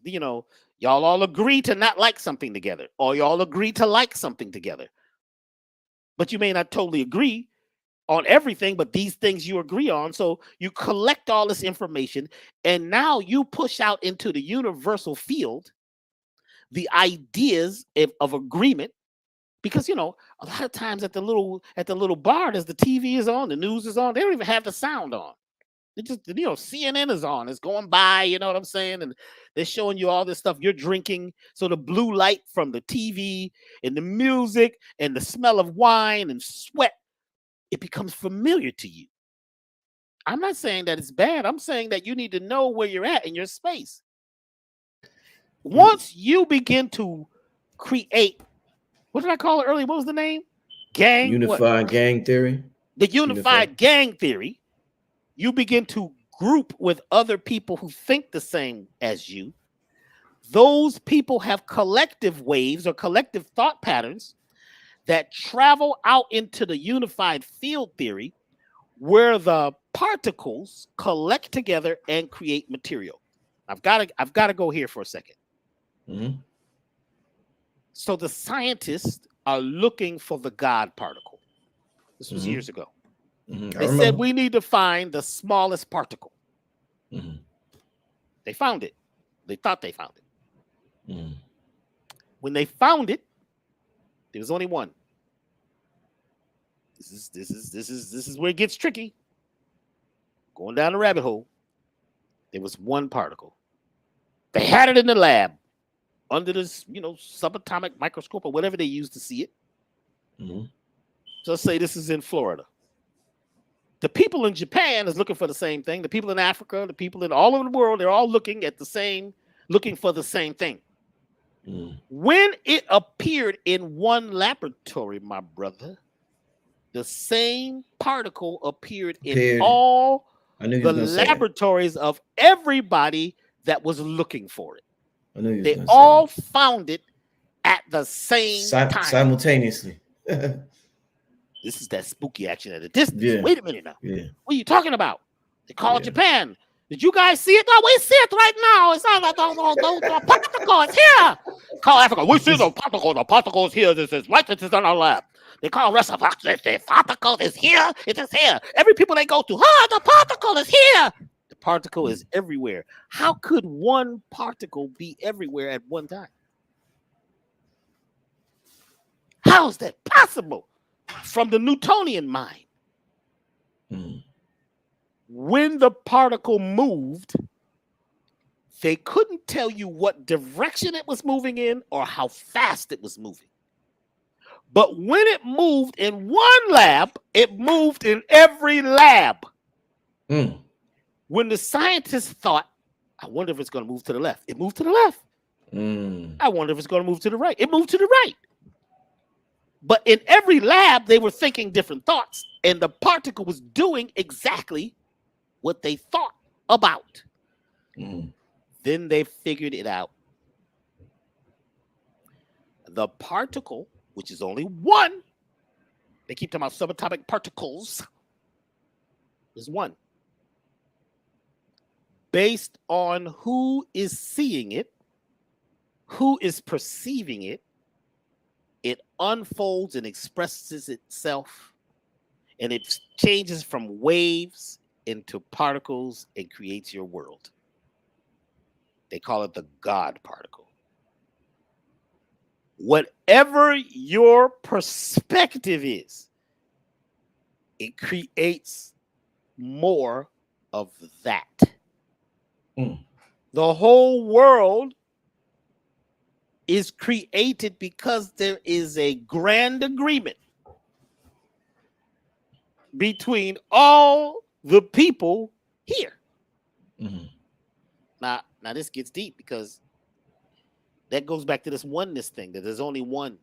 y'all all agree to not like something together, or y'all agree to like something together. But you may not totally agree on everything, but these things you agree on. So you collect all this information, and now you push out into the universal field the ideas of agreement. Because, a lot of times at the little bar, as the TV is on, the news is on, they don't even have the sound on. It just, CNN is on. It's going by, you know what I'm saying? And they're showing you all this stuff you're drinking. So the blue light from the TV and the music and the smell of wine and sweat, it becomes familiar to you. I'm not saying that it's bad. I'm saying that you need to know where you're at in your space. Once you begin to create, what did I call it earlier? What was the name? Unified gang theory. The unified gang theory. You begin to group with other people who think the same as you. Those people have collective waves or collective thought patterns that travel out into the unified field theory, where the particles collect together and create material. I've got to go here for a second. Mm-hmm. So the scientists are looking for the God particle. This was years ago. Mm-hmm. They said we need to find the smallest particle. Mm-hmm. They found it. They thought they found it. Mm-hmm. When they found it, there was only one. This is where it gets tricky. Going down the rabbit hole. There was one particle. They had it in the lab under this, subatomic microscope or whatever they used to see it. Mm-hmm. So let's say this is in Florida. The people in Japan is looking for the same thing. The people in Africa, the people in all over the world, they're all looking for the same thing. Mm-hmm. When it appeared in one laboratory, my brother, the same particle appeared in all the laboratories of everybody that was looking for it. They all found it at the same time. Simultaneously. This is that spooky action at a distance. Yeah. Wait a minute now. Yeah. What are you talking about? They called Japan. Did you guys see it? No, we see it right now. It's not the particle is here. Call Africa. We see the particle. The particle is here. This is right. This is in our lab. They call rest of the particle is here. It is here. Every people they go to, the particle is here. The particle is everywhere. How could one particle be everywhere at one time? How is that possible? From the Newtonian mind. Mm. When the particle moved, they couldn't tell you what direction it was moving in or how fast it was moving. But when it moved in one lab, it moved in every lab. Mm. When the scientists thought, I wonder if it's going to move to the left, it moved to the left. Mm. I wonder if it's going to move to the right. It moved to the right. But in every lab, they were thinking different thoughts, and the particle was doing exactly what they thought about. Mm. Then they figured it out. The particle, which is only one, they keep talking about subatomic particles, is one. Based on who is seeing it, who is perceiving it, it unfolds and expresses itself, and it changes from waves into particles and creates your world. They call it the God particle. Whatever your perspective is, it creates more of that. Mm. The whole world is created because there is a grand agreement between all the people here. Mm-hmm. Now this gets deep because that goes back to this oneness thing, that there's only one.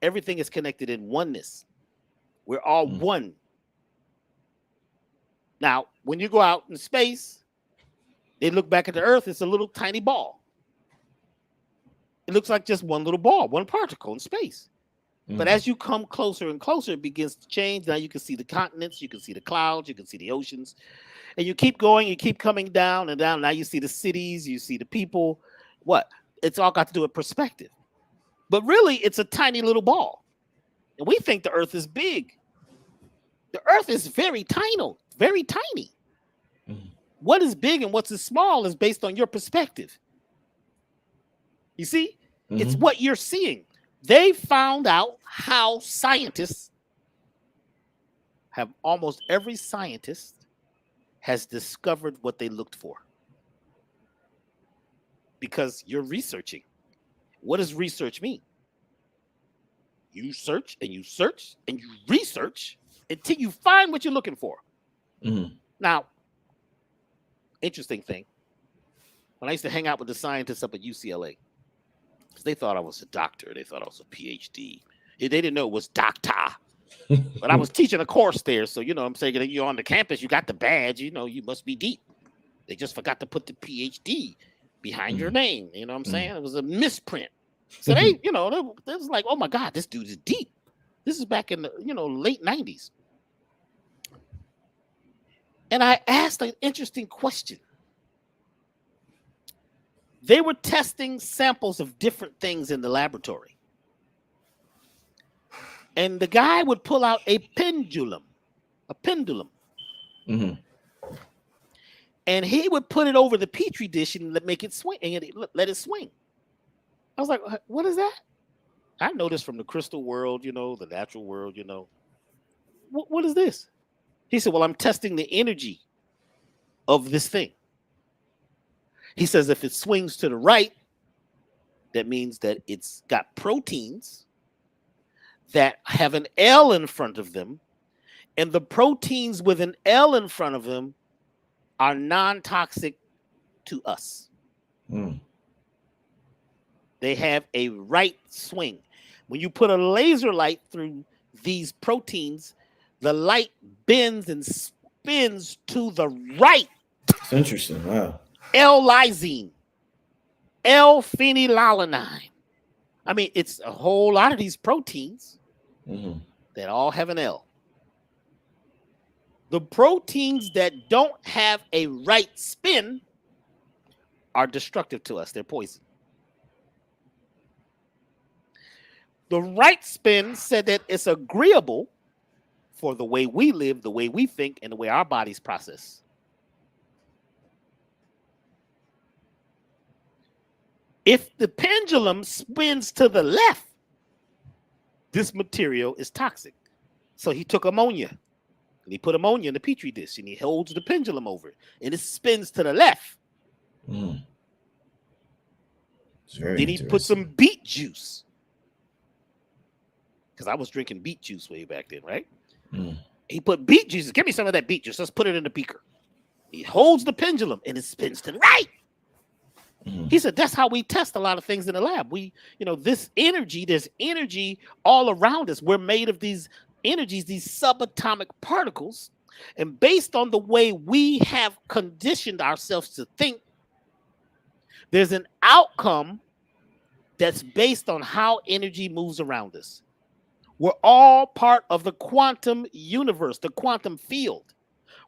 Everything is connected in oneness. We're all one. Now, when you go out in space, they look back at the Earth, it's a little tiny ball. It looks like just one little ball, one particle in space. Mm-hmm. But as you come closer and closer, it begins to change. Now you can see the continents, you can see the clouds, you can see the oceans. And you keep going, you keep coming down and down. Now you see the cities, you see the people. What? It's all got to do with perspective. But really, it's a tiny little ball. And we think the Earth is big. The Earth is very tiny, very tiny. Mm-hmm. What is big and what's small is based on your perspective. You see? Mm-hmm. It's what you're seeing. They found out how scientists have, almost every scientist has discovered what they looked for. Because you're researching. What does research mean? You search and you search and you research until you find what you're looking for. Mm-hmm. Now, interesting thing. When I used to hang out with the scientists up at UCLA, because they thought I was a doctor. They thought I was a PhD. They didn't know it was Doctah. But I was teaching a course there. So, you know, I'm saying that you're on the campus, you got the badge, you know, you must be deep. They just forgot to put the PhD behind your name. You know what I'm saying? It was a misprint. So they, you know, they was like, oh my God, this dude is deep. This is back in the, you know, late 90s. And I asked an interesting question. They were testing samples of different things in the laboratory. And the guy would pull out a pendulum. Mm-hmm. And he would put it over the petri dish and make it swing, and let it swing. I was like, what is that? I know this from the crystal world, the natural world, What is this? He said, well, I'm testing the energy of this thing. He says, if it swings to the right, that means that it's got proteins that have an L in front of them. And the proteins with an L in front of them are non-toxic to us. Mm. They have a right swing. When you put a laser light through these proteins, the light bends and spins to the right. It's interesting. Wow. L-lysine, L-phenylalanine. I mean, it's a whole lot of these proteins that all have an L. The proteins that don't have a right spin are destructive to us. They're poison. The right spin said that it's agreeable for the way we live, the way we think, and the way our bodies process. If the pendulum spins to the left, this material is toxic. So he took ammonia and he put ammonia in the petri dish and he holds the pendulum over it and it spins to the left. Mm. Then he put some beet juice, because I was drinking beet juice way back then, right? Mm. He put beet juice. Give me some of that beet juice. Let's put it in the beaker. He holds the pendulum and it spins to the right. He said, that's how we test a lot of things in the lab. This energy, there's energy all around us. We're made of these energies, these subatomic particles. And based on the way we have conditioned ourselves to think, there's an outcome that's based on how energy moves around us. We're all part of the quantum universe, the quantum field.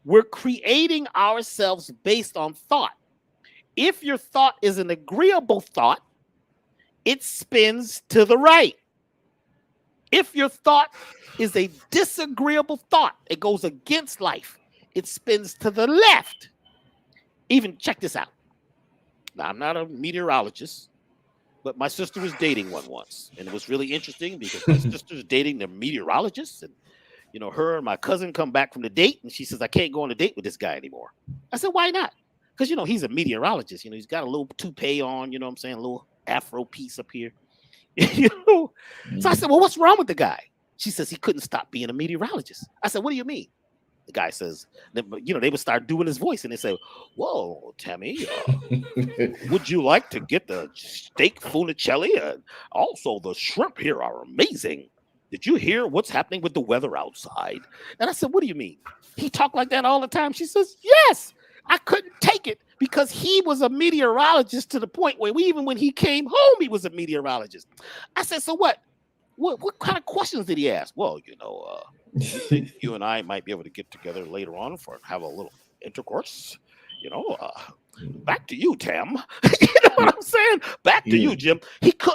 We're creating ourselves based on thought. If your thought is an agreeable thought, it spins to the right. If your thought is a disagreeable thought, it goes against life, it spins to the left. Even check this out. Now, I'm not a meteorologist, but my sister was dating one once. And it was really interesting because my sister's dating the meteorologist. And, her and my cousin come back from the date. And she says, I can't go on a date with this guy anymore. I said, why not? Because, he's a meteorologist. He's got a little toupee on, a little afro piece up here. So I said, well, what's wrong with the guy? She says he couldn't stop being a meteorologist. I said, what do you mean? The guy says, they would start doing his voice. And they say, whoa, Tammy, would you like to get the steak funicelli? Also, the shrimp here are amazing. Did you hear what's happening with the weather outside? And I said, what do you mean? He talked like that all the time. She says, yes. I couldn't take it because he was a meteorologist to the point where even when he came home, he was a meteorologist. I said, so what? What kind of questions did he ask? Well, you and I might be able to get together later on have a little intercourse. Back to you, Tam. You know what I'm saying? Back to you, Jim.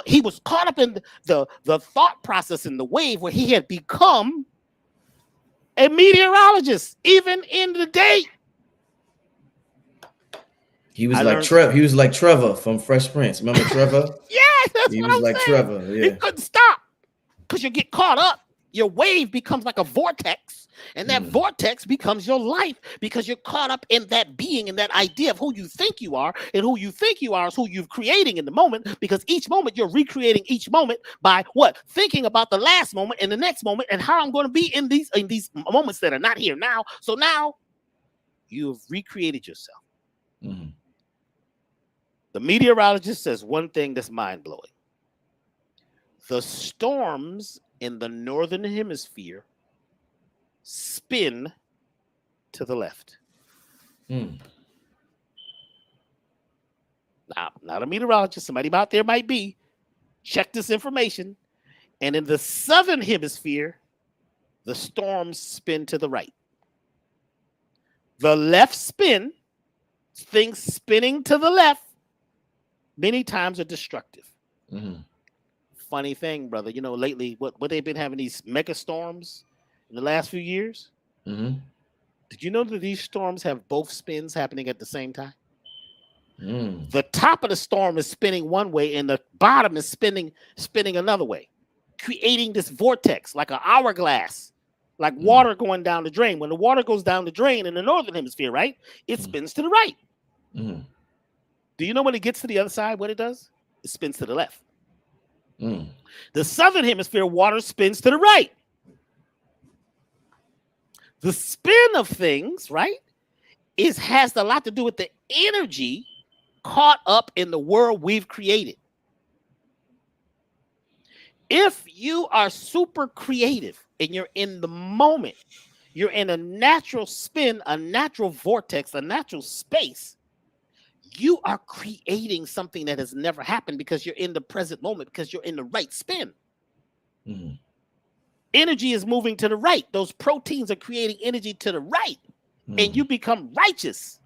He was caught up in the thought process in the wave where he had become a meteorologist, even in the date. He was like Trevor from Fresh Prince. Remember Trevor? Yes, that's he what was I'm like saying. Trevor. Yeah. He couldn't stop because you get caught up. Your wave becomes like a vortex, and that vortex becomes your life because you're caught up in that being and that idea of who you think you are, and who you think you are is who you're creating in the moment. Because each moment you're recreating each moment by what? Thinking about the last moment and the next moment and how I'm going to be in these moments that are not here now. So now you've recreated yourself. Mm-hmm. The meteorologist says one thing that's mind-blowing. The storms in the northern hemisphere spin to the left. Mm. Now, not a meteorologist. Somebody out there might be. Check this information. And in the southern hemisphere, the storms spin to the right. The left spin, things spinning to the left, many times are destructive. Mm-hmm. Funny thing, brother. You know, lately, what they've been having these mega storms in the last few years. Mm-hmm. Did you know that these storms have both spins happening at the same time? Mm. The top of the storm is spinning one way, and the bottom is spinning another way, creating this vortex like an hourglass, like water going down the drain. When the water goes down the drain in the northern hemisphere, right, it spins to the right. Mm. Do you know when it gets to the other side, what it does? It spins to the left. Mm. The southern hemisphere water spins to the right. The spin of things, right, has a lot to do with the energy caught up in the world we've created. If you are super creative and you're in the moment, you're in a natural spin, a natural vortex, a natural space, you are creating something that has never happened because you're in the present moment, because you're in the right spin. Mm-hmm. Energy is moving to the right. Those proteins are creating energy to the right, and you become righteous.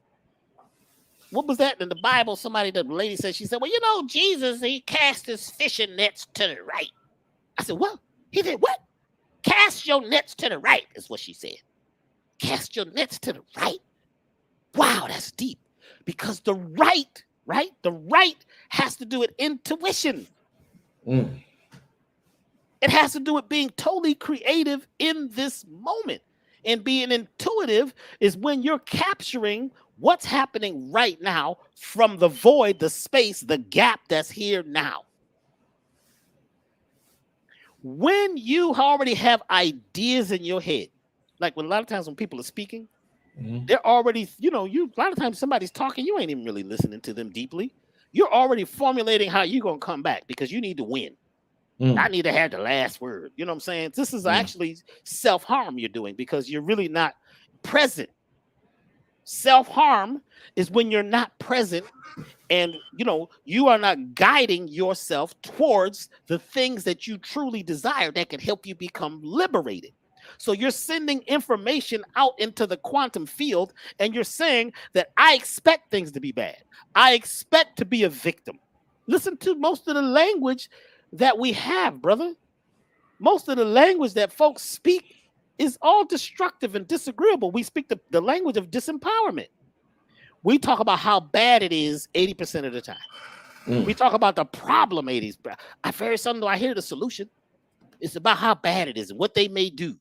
What was that in the Bible? The lady said, she said, well, you know, Jesus, he cast his fishing nets to the right. I said, well, he did what? Cast your nets to the right, is what she said. Cast your nets to the right. Wow, that's deep. Because the right, the right has to do with intuition. Mm. It has to do with being totally creative in this moment. And being intuitive is when you're capturing what's happening right now from the void, the space, the gap that's here now. When you already have ideas in your head, like when a lot of times when people are speaking, they're already, a lot of times somebody's talking, you ain't even really listening to them deeply. You're already formulating how you're going to come back because you need to win. I need to have the last word. You know what I'm saying? This is actually self-harm you're doing because you're really not present. Self-harm is when you're not present and, you are not guiding yourself towards the things that you truly desire that can help you become liberated. So you're sending information out into the quantum field and you're saying that I expect things to be bad. I expect to be a victim. Listen to most of the language that we have, brother. Most of the language that folks speak is all destructive and disagreeable. We speak the language of disempowerment. We talk about how bad it is 80% of the time. We talk about the problem 80s. I very seldom do I hear the solution. It's about how bad it is and what they may do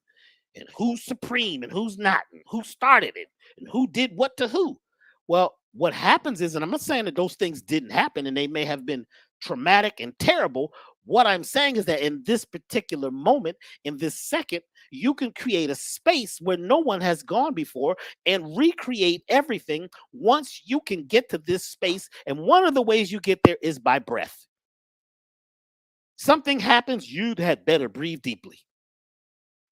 and who's supreme and who's not and who started it and who did what to who. Well, what happens is, and I'm not saying that those things didn't happen and they may have been traumatic and terrible. What I'm saying is that in this particular moment, in this second, you can create a space where no one has gone before and recreate everything once you can get to this space. And one of the ways you get there is by breath. Something happens, you had better breathe deeply.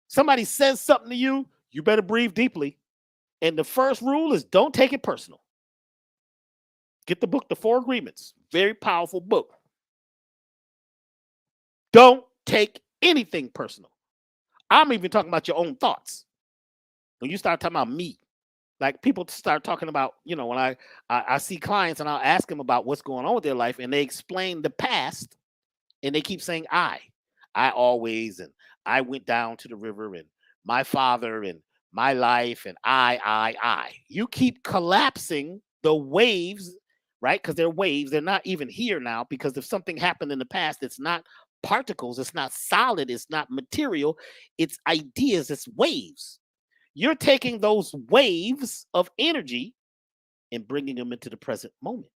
Somebody says something to you, you better breathe deeply. And the first rule is don't take it personal. Get the book, The Four Agreements. Very powerful book. Don't take anything personal. I'm even talking about your own thoughts. When you start talking about me, like people start talking about, when I see clients and I'll ask them about what's going on with their life and they explain the past and they keep saying I always, and I went down to the river and my father and my life and I. You keep collapsing the waves, right? Because they're waves. They're not even here now because if something happened in the past, it's not particles, it's not solid, it's not material, it's ideas, it's waves. You're taking those waves of energy and bringing them into the present moment.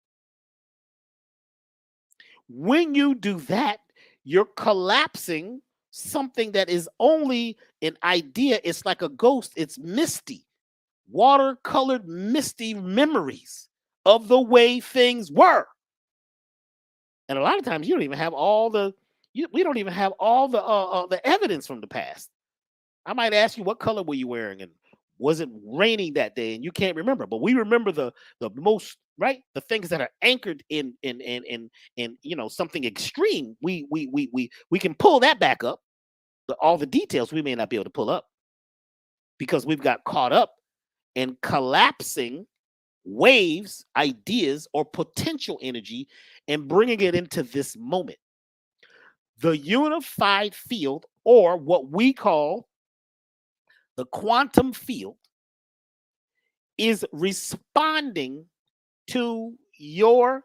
When you do that, you're collapsing something that is only an idea. It's like a ghost. It's misty, watercolored, misty memories of the way things were. And a lot of times you don't even have all the we don't even have all the evidence from the past. I might ask you, what color were you wearing? And was it raining that day? And you can't remember, but we remember the most, right? The things that are anchored in something extreme. We can pull that back up. All the details we may not be able to pull up because we've got caught up and collapsing waves, ideas, or potential energy and bringing it into this moment. The unified field, or what we call the quantum field, is responding to your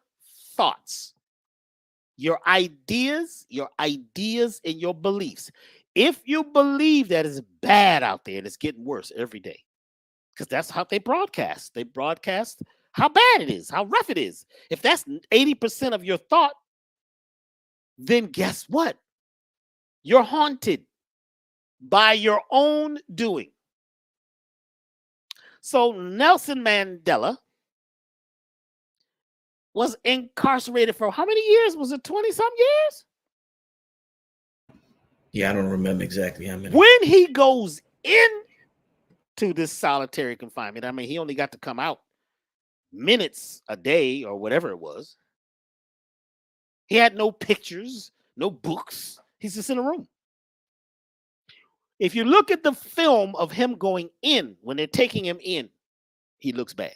thoughts, your ideas, and your beliefs. If you believe that it's bad out there and it's getting worse every day, because that's how they broadcast. They broadcast how bad it is, how rough it is. If that's 80% of your thought, then guess what? You're haunted by your own doing. So Nelson Mandela was incarcerated for how many years? Was it 20-some years? Yeah, I don't remember exactly how many. When he goes into this solitary confinement, I mean, he only got to come out minutes a day or whatever it was. He had no pictures, no books. He's just in a room. If you look at the film of him going in, when they're taking him in, he looks bad.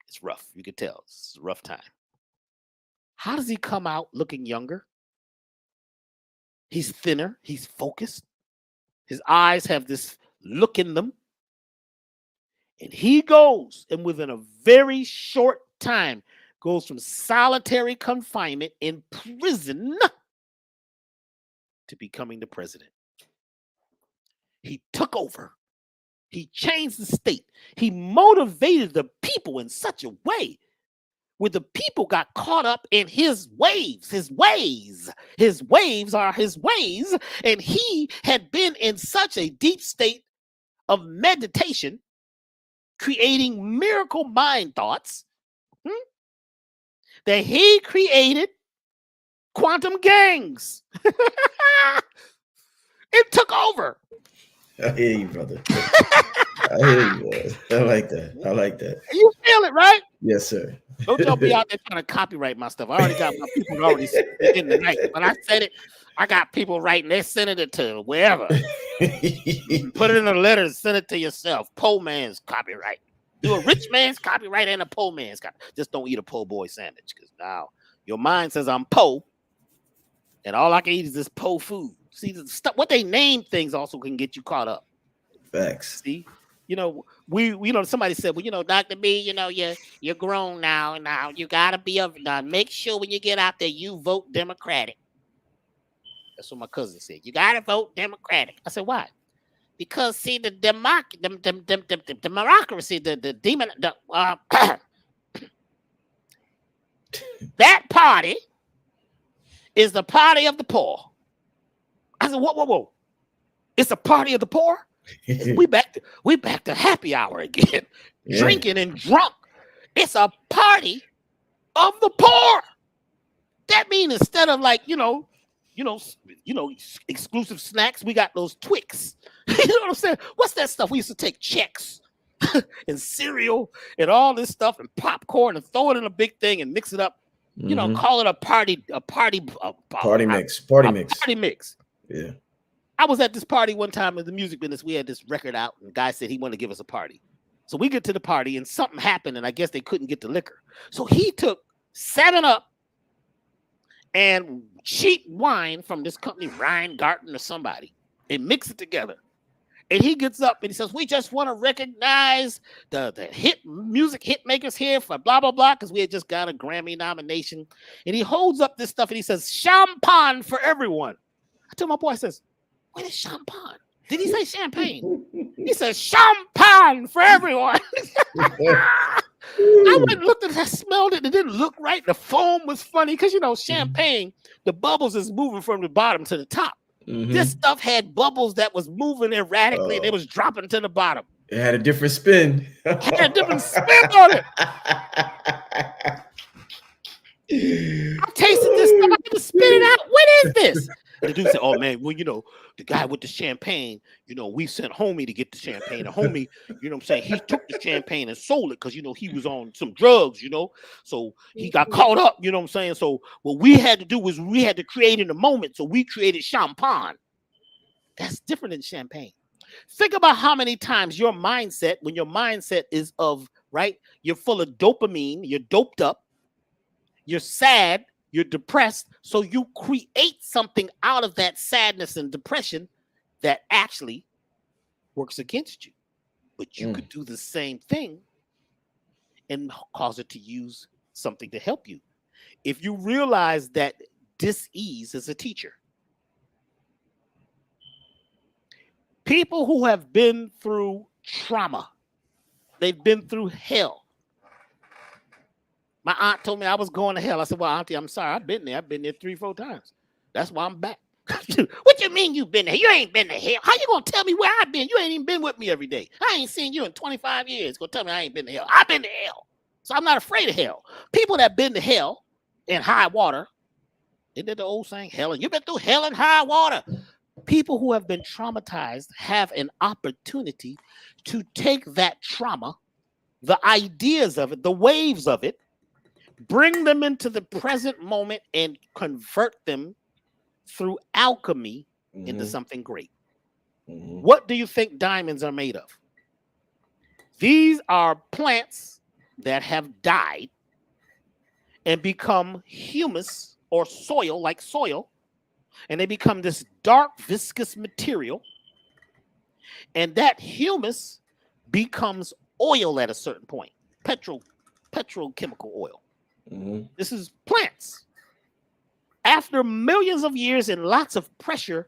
It's rough. You could tell. It's a rough time. How does he come out looking younger? He's thinner. He's focused. His eyes have this look in them. And he goes, and within a very short time, goes from solitary confinement in prison to becoming the president. He took over. He changed the state. He motivated the people in such a way where the people got caught up in his waves, his ways. His waves are his ways. And he had been in such a deep state of meditation, creating miracle mind thoughts, that he created quantum gangs. It took over. I hear you, brother. I hear you, boy. I like that. I like that. You feel it, right? Yes, sir. Don't y'all be out there trying to copyright my stuff. I already got my people already in the night. When I said it, I got people writing. They're sending it to wherever. Put it in a letter and send it to yourself. Poor man's copyright. Do a rich man's copyright and a poor man's copyright. Just don't eat a po' boy sandwich, because now your mind says I'm po, and all I can eat is this po food. See, the stuff, what they name things also can get you caught up. Facts. See, somebody said, well, Dr. B, you're grown now. Now you gotta be make sure when you get out there you vote Democratic. That's what my cousin said. You gotta vote Democratic. I said, why? Because see, the democracy, that party is the party of the poor. I said, whoa. It's a party of the poor? we back to happy hour again. Yeah. Drinking and drunk. It's a party of the poor. That means instead of exclusive snacks, we got those Twix. You know what I'm saying? What's that stuff? We used to take checks and cereal and all this stuff and popcorn and throw it in a big thing and mix it up. Call it a party mix. Yeah. I was at this party one time in the music business. We had this record out, and the guy said he wanted to give us a party. So we get to the party, and something happened, and I guess they couldn't get the liquor. So he took 7-Up and cheap wine from this company, Reingarten or somebody, and mix it together. And he gets up and he says, we just want to recognize the music hit makers here for blah, blah, blah, because we had just got a Grammy nomination. And he holds up this stuff and he says, champagne for everyone. I told my boy, I says, what is champagne? Did he say champagne? He said, champagne for everyone. I went and looked at it, I smelled it, it didn't look right. The foam was funny because, champagne, the bubbles is moving from the bottom to the top. Mm-hmm. This stuff had bubbles that was moving erratically, and it was dropping to the bottom. It had a different spin. It had a different spin on it. I tasted this stuff. I can spit it out. What is this? And the dude said, oh, man, well, the guy with the champagne, we sent homie to get the champagne. The homie, he took the champagne and sold it because, he was on some drugs, So he got caught up, So what we had to do was we had to create in the moment. So we created champagne. That's different than champagne. Think about how many times your mindset, when your mindset is of, right, you're full of dopamine, you're doped up, you're sad, you're depressed. So you create something out of that sadness and depression that actually works against you. But you could do the same thing and cause it to use something to help you. If you realize that dis-ease is a teacher. People who have been through trauma, they've been through hell. My aunt told me I was going to hell. I said, well, auntie, I'm sorry. I've been there 3-4 times. That's why I'm back. What you mean you've been there? You ain't been to hell. How you going to tell me where I've been? You ain't even been with me every day. I ain't seen you in 25 years. Go tell me I ain't been to hell. I've been to hell. So I'm not afraid of hell. People that been to hell in high water, isn't that the old saying? Hell, and you've been through hell in high water. People who have been traumatized have an opportunity to take that trauma, the ideas of it, the waves of it, bring them into the present moment and convert them through alchemy into something great. What do you think diamonds are made of? These are plants that have died and become humus or soil, like soil, and they become this dark viscous material, and that humus becomes oil at a certain point, petrochemical oil. This is plants. After millions of years and lots of pressure,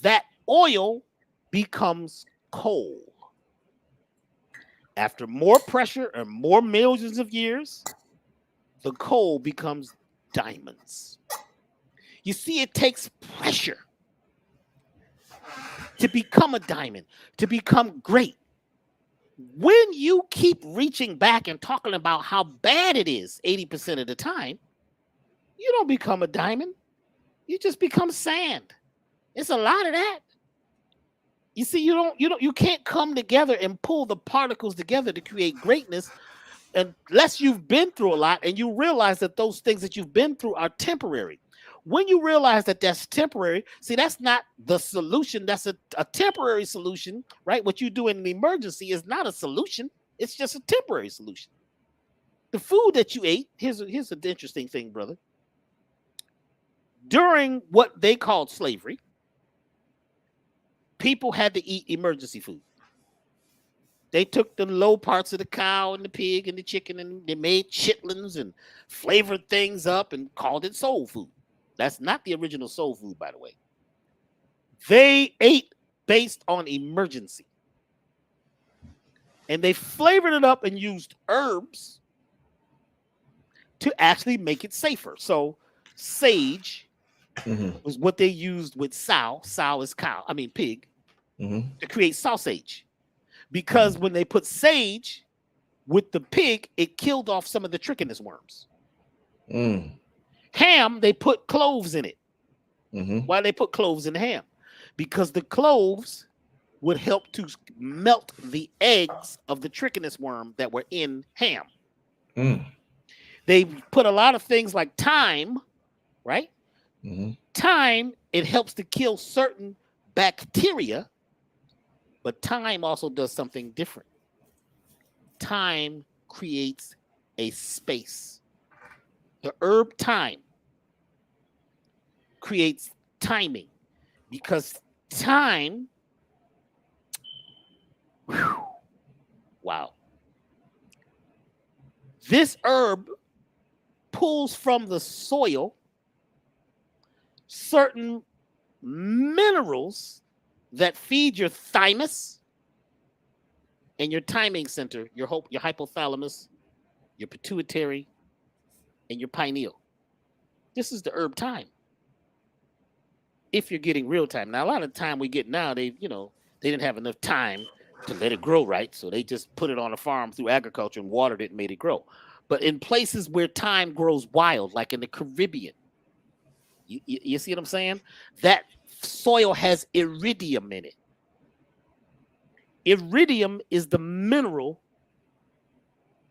that oil becomes coal. After more pressure and more millions of years, the coal becomes diamonds. You see, it takes pressure to become a diamond, to become great. When you keep reaching back and talking about how bad it is 80% of the time, you don't become a diamond. You just become sand. It's a lot of that. You see, you can't come together and pull the particles together to create greatness unless you've been through a lot and you realize that those things that you've been through are temporary. When you realize that that's temporary, see, that's not the solution. That's a temporary solution, right? What you do in an emergency is not a solution. It's just a temporary solution. The food that you ate, here's an interesting thing, brother. During what they called slavery, people had to eat emergency food. They took the low parts of the cow and the pig and the chicken and they made chitlins and flavored things up and called it soul food. That's not the original soul food, by the way. They ate based on emergency. And they flavored it up and used herbs to actually make it safer. So sage was what they used with sow. Sow is cow, pig, to create sausage. Because when they put sage with the pig, it killed off some of the trichinous worms. Ham, they put cloves in it. Why they put cloves in ham? Because the cloves would help to melt the eggs of the trichinous worm that were in ham. They put a lot of things like thyme, right? Thyme, it helps to kill certain bacteria, but thyme also does something different. Thyme creates a space. The herb thyme creates timing because time, wow. This herb pulls from the soil certain minerals that feed your thymus and your timing center, your hypothalamus, your pituitary, and your pineal. This is the herb thyme. If you're getting real time. Now, a lot of the time we get now, they didn't have enough time to let it grow right. So they just put it on a farm through agriculture and watered it and made it grow. But in places where thyme grows wild, like in the Caribbean, you see what I'm saying? That soil has iridium in it. Iridium is the mineral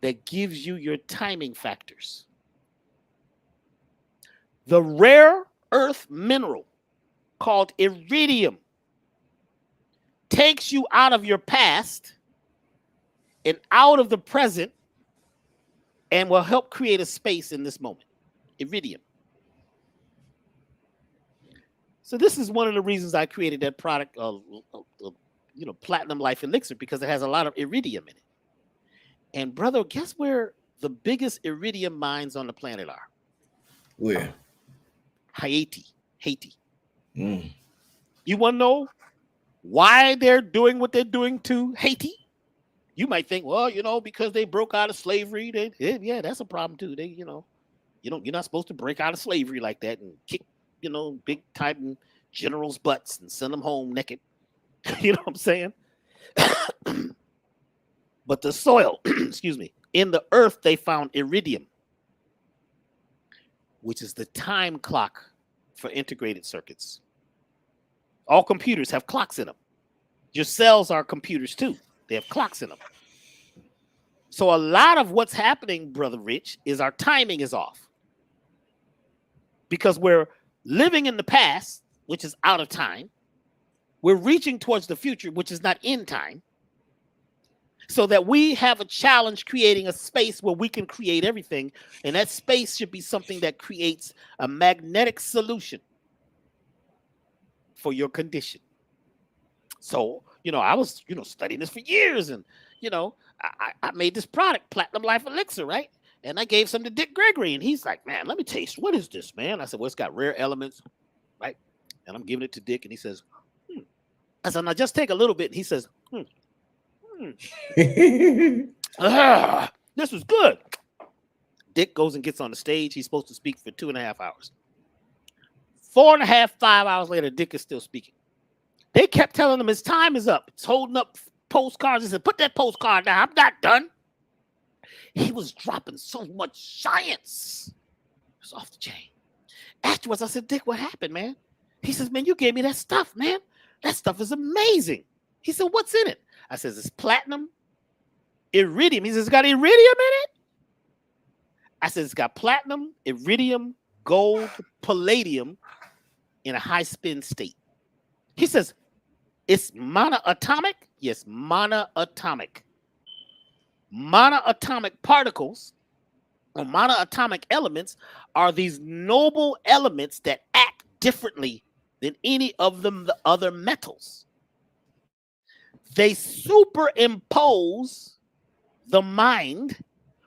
that gives you your timing factors. The rare earth mineral called iridium takes you out of your past and out of the present and will help create a space in this moment. Iridium. So this is one of the reasons I created that product, Platinum Life Elixir, because it has a lot of iridium in it. And brother, guess where the biggest iridium mines on the planet are? Where? Haiti. Mm. You want to know why they're doing what they're doing to Haiti? You might think, well, because they broke out of slavery. Yeah, that's a problem too. You're not supposed to break out of slavery like that and kick, big time generals' butts and send them home naked. You know what I'm saying? But the soil, excuse me, in the earth, they found iridium, which is the time clock for integrated circuits. All computers have clocks in them. Your cells are computers too. They have clocks in them. So a lot of what's happening, Brother Rich, is our timing is off. Because we're living in the past, which is out of time. We're reaching towards the future, which is not in time. So that we have a challenge creating a space where we can create everything. And that space should be something that creates a magnetic solution for your condition. So, I was, studying this for years. And, I made this product, Platinum Life Elixir, right? And I gave some to Dick Gregory. And he's like, man, let me taste. What is this, man? I said, well, it's got rare elements, right? And I'm giving it to Dick. And he says, I said, now just take a little bit. And he says, this was good. Dick goes and gets on the stage. He's supposed to speak for 2.5 hours. 4.5, 5 hours later, Dick is still speaking. They kept telling him his time is up. It's holding up postcards. He said, put that postcard down. I'm not done. He was dropping so much science. It was off the chain. Afterwards, I said, Dick, what happened, man? He says, man, you gave me that stuff, man. That stuff is amazing. He said, what's in it? I says, it's platinum, iridium. He says, it's got iridium in it? I said, it's got platinum, iridium, gold, palladium in a high spin state. He says, it's monoatomic? Yes, monoatomic. Monoatomic particles or monoatomic elements are these noble elements that act differently than any of the other metals. They superimpose the mind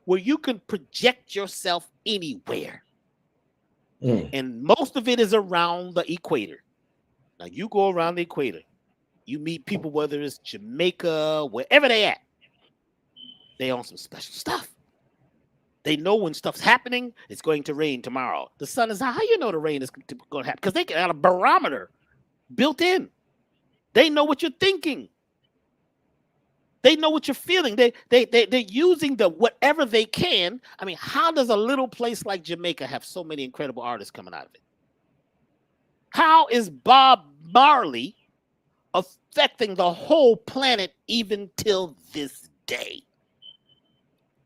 where you can project yourself anywhere. And most of it is around the equator. Now, you go around the equator, you meet people, whether it's Jamaica, wherever they at, they own some special stuff. They know when stuff's happening, it's going to rain tomorrow. The sun is out. How you know the rain is going to happen? Because they got a barometer built in. They know what you're thinking. They know what you're feeling. They're using the whatever they can. I mean, how does a little place like Jamaica have so many incredible artists coming out of it? How is Bob Marley affecting the whole planet even till this day?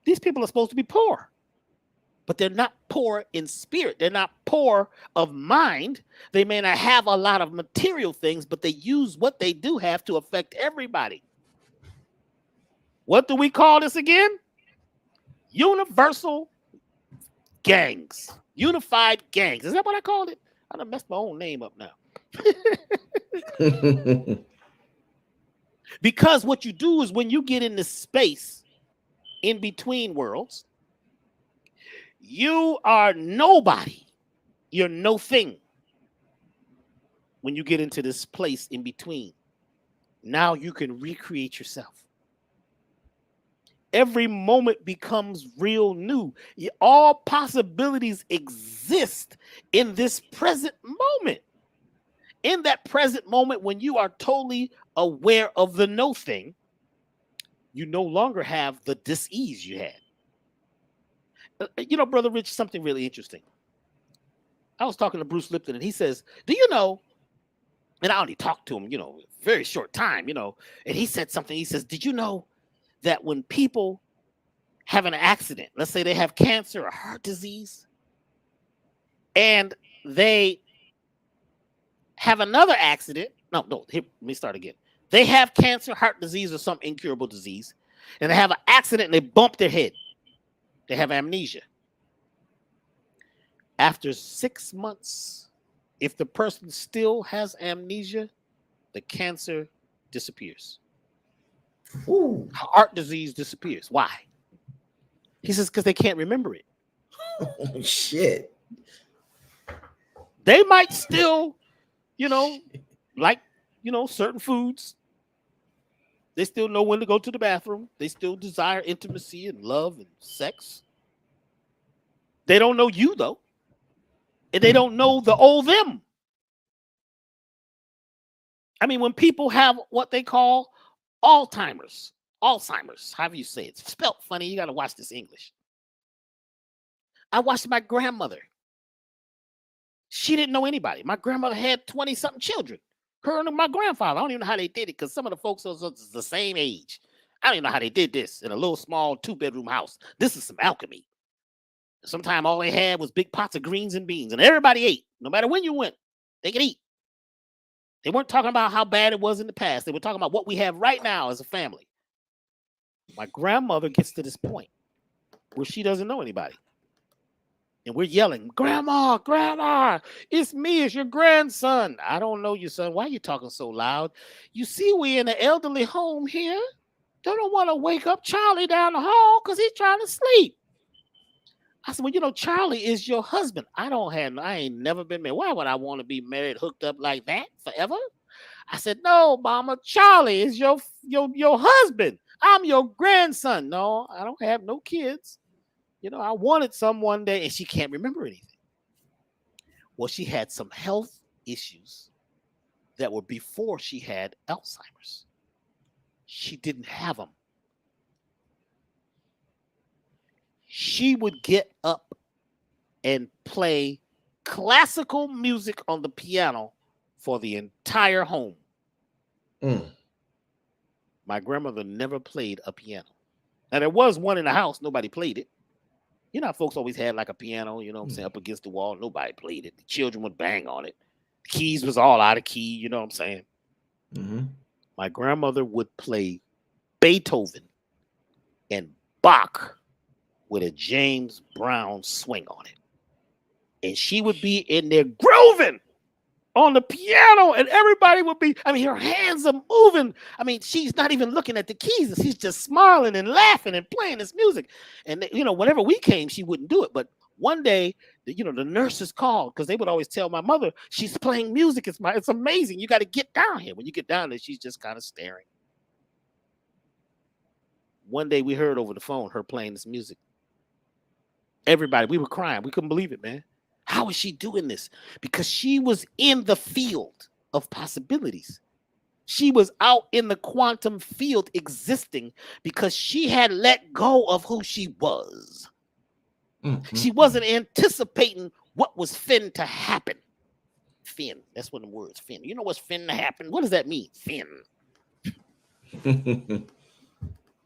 These people are supposed to be poor, but they're not poor in spirit. They're not poor of mind. They may not have a lot of material things, but they use what they do have to affect everybody. What do we call this again? Universal gangs. Unified gangs. Is that what I called it? I done messed my own name up now. Because what you do is when you get in this space in between worlds, you are nobody. You're no thing. When you get into this place in between, now you can recreate yourself. Every moment becomes real new. All possibilities exist in this present moment. In that present moment, when you are totally aware of the no thing, you no longer have the dis-ease you had. Brother Rich, something really interesting. I was talking to Bruce Lipton, and he says, do you know, and I only talked to him, very short time, and he said something. He says, did you know that when people have an accident, let's say they have cancer or heart disease, and they have another accident. No, here, let me start again. They have cancer, heart disease, or some incurable disease, and they have an accident and they bump their head. They have amnesia. After 6 months, if the person still has amnesia, the cancer disappears. Ooh. Heart disease disappears. Why? He says, because they can't remember it. Oh, shit. They might still, like, certain foods. They still know when to go to the bathroom. They still desire intimacy and love and sex. They don't know you, though. And they don't know the old them. I mean, when people have what they call Alzheimer's, however you say it. It's spelled funny. You got to watch this English. I watched my grandmother. She didn't know anybody. My grandmother had 20-something children. Her and my grandfather. I don't even know how they did it because some of the folks are the same age. I don't even know how they did this in a little small 2-bedroom house. This is some alchemy. Sometimes all they had was big pots of greens and beans, and everybody ate. No matter when you went, they could eat. They weren't talking about how bad it was in the past. They were talking about what we have right now as a family. My grandmother gets to this point where she doesn't know anybody. And we're yelling, Grandma, Grandma, it's me, it's your grandson. I don't know you, son. Why are you talking so loud? You see, we in an elderly home here. They don't want to wake up Charlie down the hall because he's trying to sleep. I said, well, Charlie is your husband. I ain't never been married. Why would I want to be married, hooked up like that forever? I said, no, Mama, Charlie is your husband. I'm your grandson. No, I don't have no kids. I wanted some one day, and she can't remember anything. Well, she had some health issues that were before she had Alzheimer's. She didn't have them. She would get up and play classical music on the piano for the entire home. My grandmother never played a piano. Now, there was one in the house. Nobody played it. Folks always had like a piano, up against the wall. Nobody played it. The children would bang on it. The keys was all out of key. You know what I'm saying? Mm-hmm. My grandmother would play Beethoven and Bach with a James Brown swing on it. And she would be in there grooving on the piano, and everybody would be, her hands are moving. She's not even looking at the keys. She's just smiling and laughing and playing this music. And, whenever we came, she wouldn't do it. But one day, the nurses called because they would always tell my mother, she's playing music. It's amazing. You got to get down here. When you get down there, she's just kind of staring. One day we heard over the phone her playing this music. Everybody, we were crying. We couldn't believe it, man. How is she doing this? Because she was in the field of possibilities. She was out in the quantum field existing because she had let go of who she was. Mm-hmm. She wasn't anticipating what was fin to happen. Fin, that's what the words fin. You know what's fin to happen? What does that mean? Fin.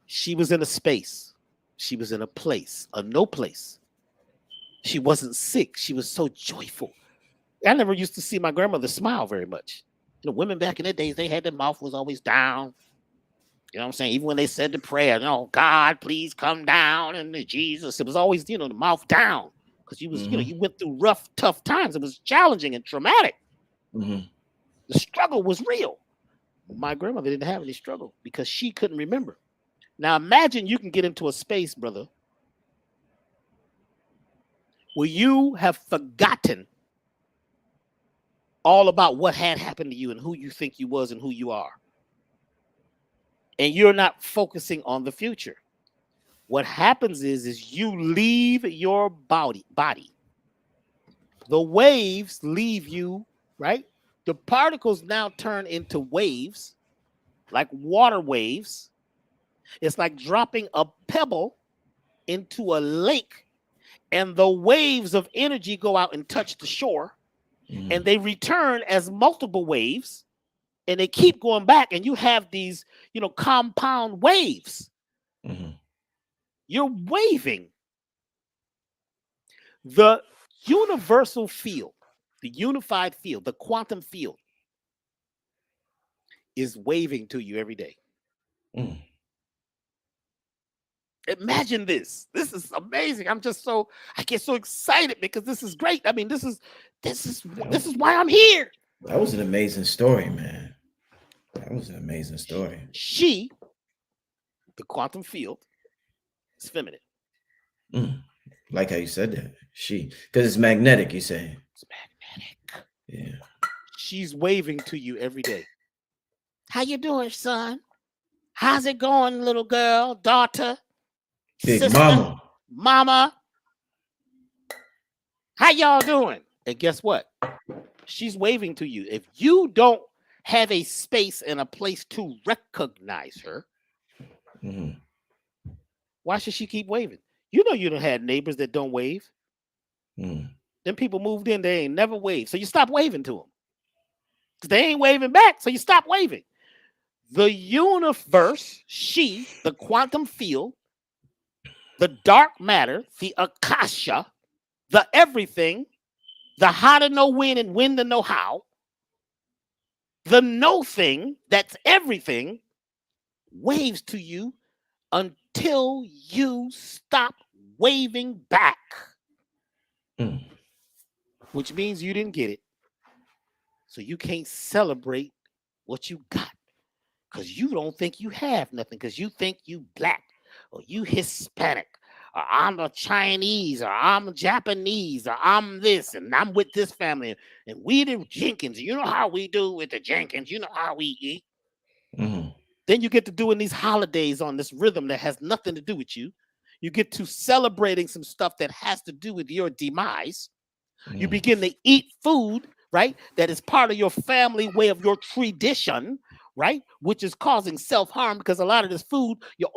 She was in a space. She was in a place, a no place. She wasn't sick. She was so joyful. I never used to see my grandmother smile very much. Women back in the days, they had their mouth was always down. You know what I'm saying? Even when they said the prayer, God, please come down, and Jesus, it was always, the mouth down. Because you was, you went through rough, tough times. It was challenging and traumatic. Mm-hmm. The struggle was real. My grandmother didn't have any struggle because she couldn't remember. Now imagine you can get into a space, brother, where you have forgotten all about what had happened to you and who you think you was and who you are. And you're not focusing on the future. What happens is you leave your body. The waves leave you, right? The particles now turn into waves, like water waves. It's like dropping a pebble into a lake, and the waves of energy go out and touch the shore, and they return as multiple waves, and they keep going back, and you have these, compound waves. Mm-hmm. You're waving. The universal field, the unified field, the quantum field is waving to you every day. Mm. Imagine this. This is amazing. I get so excited because this is great. I mean, this is why I'm here. That was an amazing story, man. That was an amazing story. She, the quantum field, is feminine. Mm. Like how you said that. She, because it's magnetic, you say. It's magnetic. Yeah. She's waving to you every day. How you doing, son? How's it going, little girl, daughter, Big sister, mama? How y'all doing? And guess what? She's waving to you. If you don't have a space and a place to recognize her, why should she keep waving? You know you don't have neighbors that don't wave. Them people moved in, they ain't never waved. So you stop waving to them. Because they ain't waving back, so you stop waving. The universe, she, the quantum field, the dark matter, the akasha, the everything, the how to know when and when to know how, the no thing, that's everything, waves to you until you stop waving back. Which means you didn't get it. So you can't celebrate what you got. Because you don't think you have nothing. Because you think you black. Or you Hispanic. Or I'm a Chinese. Or I'm Japanese. Or I'm this. And I'm with this family. And we the Jenkins. You know how we do with the Jenkins. You know how we eat. Then you get to doing these holidays on this rhythm that has nothing to do with you. You get to celebrating some stuff that has to do with your demise. You begin to eat food, right? That is part of your family way of your tradition, right? Which is causing self-harm because a lot of this food, your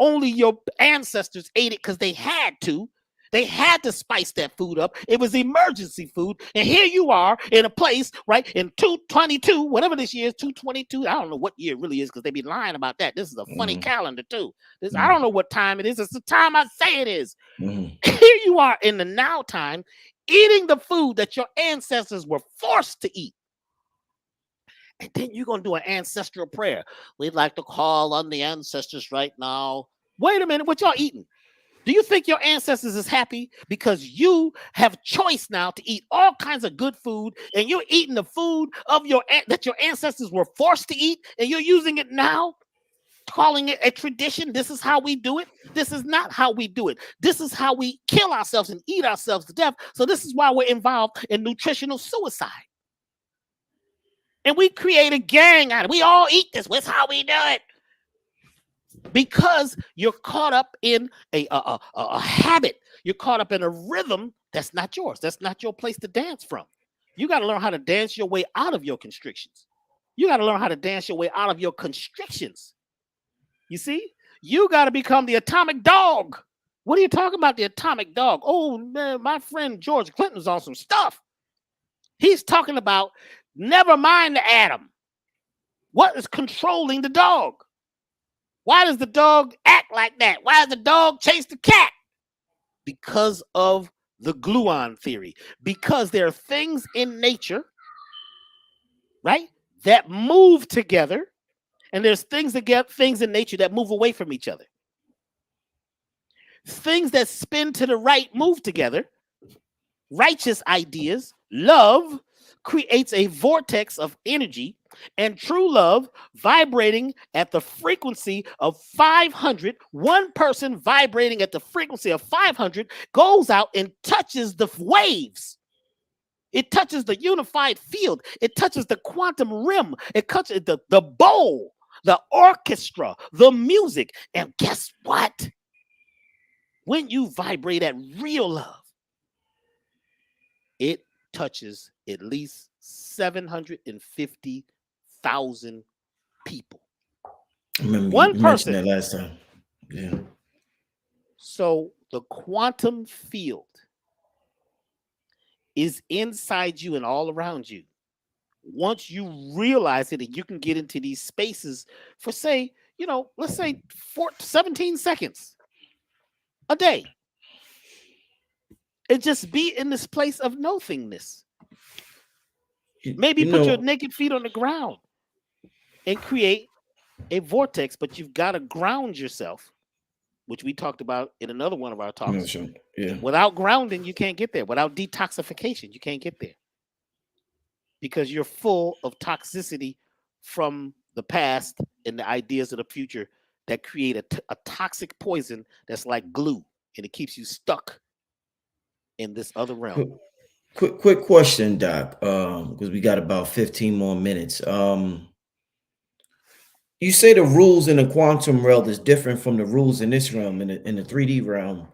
ancestors ate it because they had to. They had to spice that food up. It was emergency food. And here you are in a place, right? In 222, whatever this year is, 222. I don't know what year it really is because they be lying about that. This is a funny calendar too. I don't know what time it is. It's the time I say it is. Here you are in the now time, eating the food that your ancestors were forced to eat. And then you're going to do an ancestral prayer. We'd like to call on the ancestors right now. Wait a minute, what y'all eating? Do you think your ancestors is happy because you have choice now to eat all kinds of good food and you're eating the food of that your ancestors were forced to eat and you're using it now, calling it a tradition? This is how we do it. This is not how we do it. This is how we kill ourselves and eat ourselves to death. So this is why we're involved in nutritional suicide. And we create a gang out of it. We all eat this. That's how we do it. Because you're caught up in a habit. You're caught up in a rhythm that's not yours. That's not your place to dance from. You got to learn how to dance your way out of your constrictions. You got to learn how to dance your way out of your constrictions. You see? You got to become the atomic dog. What are you talking about, the atomic dog? Oh, man, my friend George Clinton's on some stuff. He's talking about never mind the atom. What is controlling the dog? Why does the dog act like that? Why does the dog chase the cat? Because of the gluon theory. Because there are things in nature, right, that move together, and there's things in nature that move away from each other. Things that spin to the right move together. Righteous ideas, love creates a vortex of energy, and true love vibrating at the frequency of 500, one person vibrating at the frequency of 500 goes out and touches the waves. It touches the unified field. It touches the quantum rim. It touches the bowl, the orchestra, the music. And guess what? When you vibrate at real love, it touches at least 750,000 people. I remember one you person. mentioned that last time. Yeah. So the quantum field is inside you and all around you. Once you realize it and you can get into these spaces for, say, let's say 17 seconds a day. And just be in this place of nothingness. Maybe put your naked feet on the ground and create a vortex, but you've got to ground yourself, which we talked about in another one of our talks. Yeah. Without grounding, you can't get there. Without detoxification, you can't get there. Because you're full of toxicity from the past and the ideas of the future that create a toxic poison that's like glue, and it keeps you stuck in this other realm. Quick question, Doc, because we got about 15 more minutes. You say the rules in the quantum realm is different from the rules in this realm, in the 3D realm.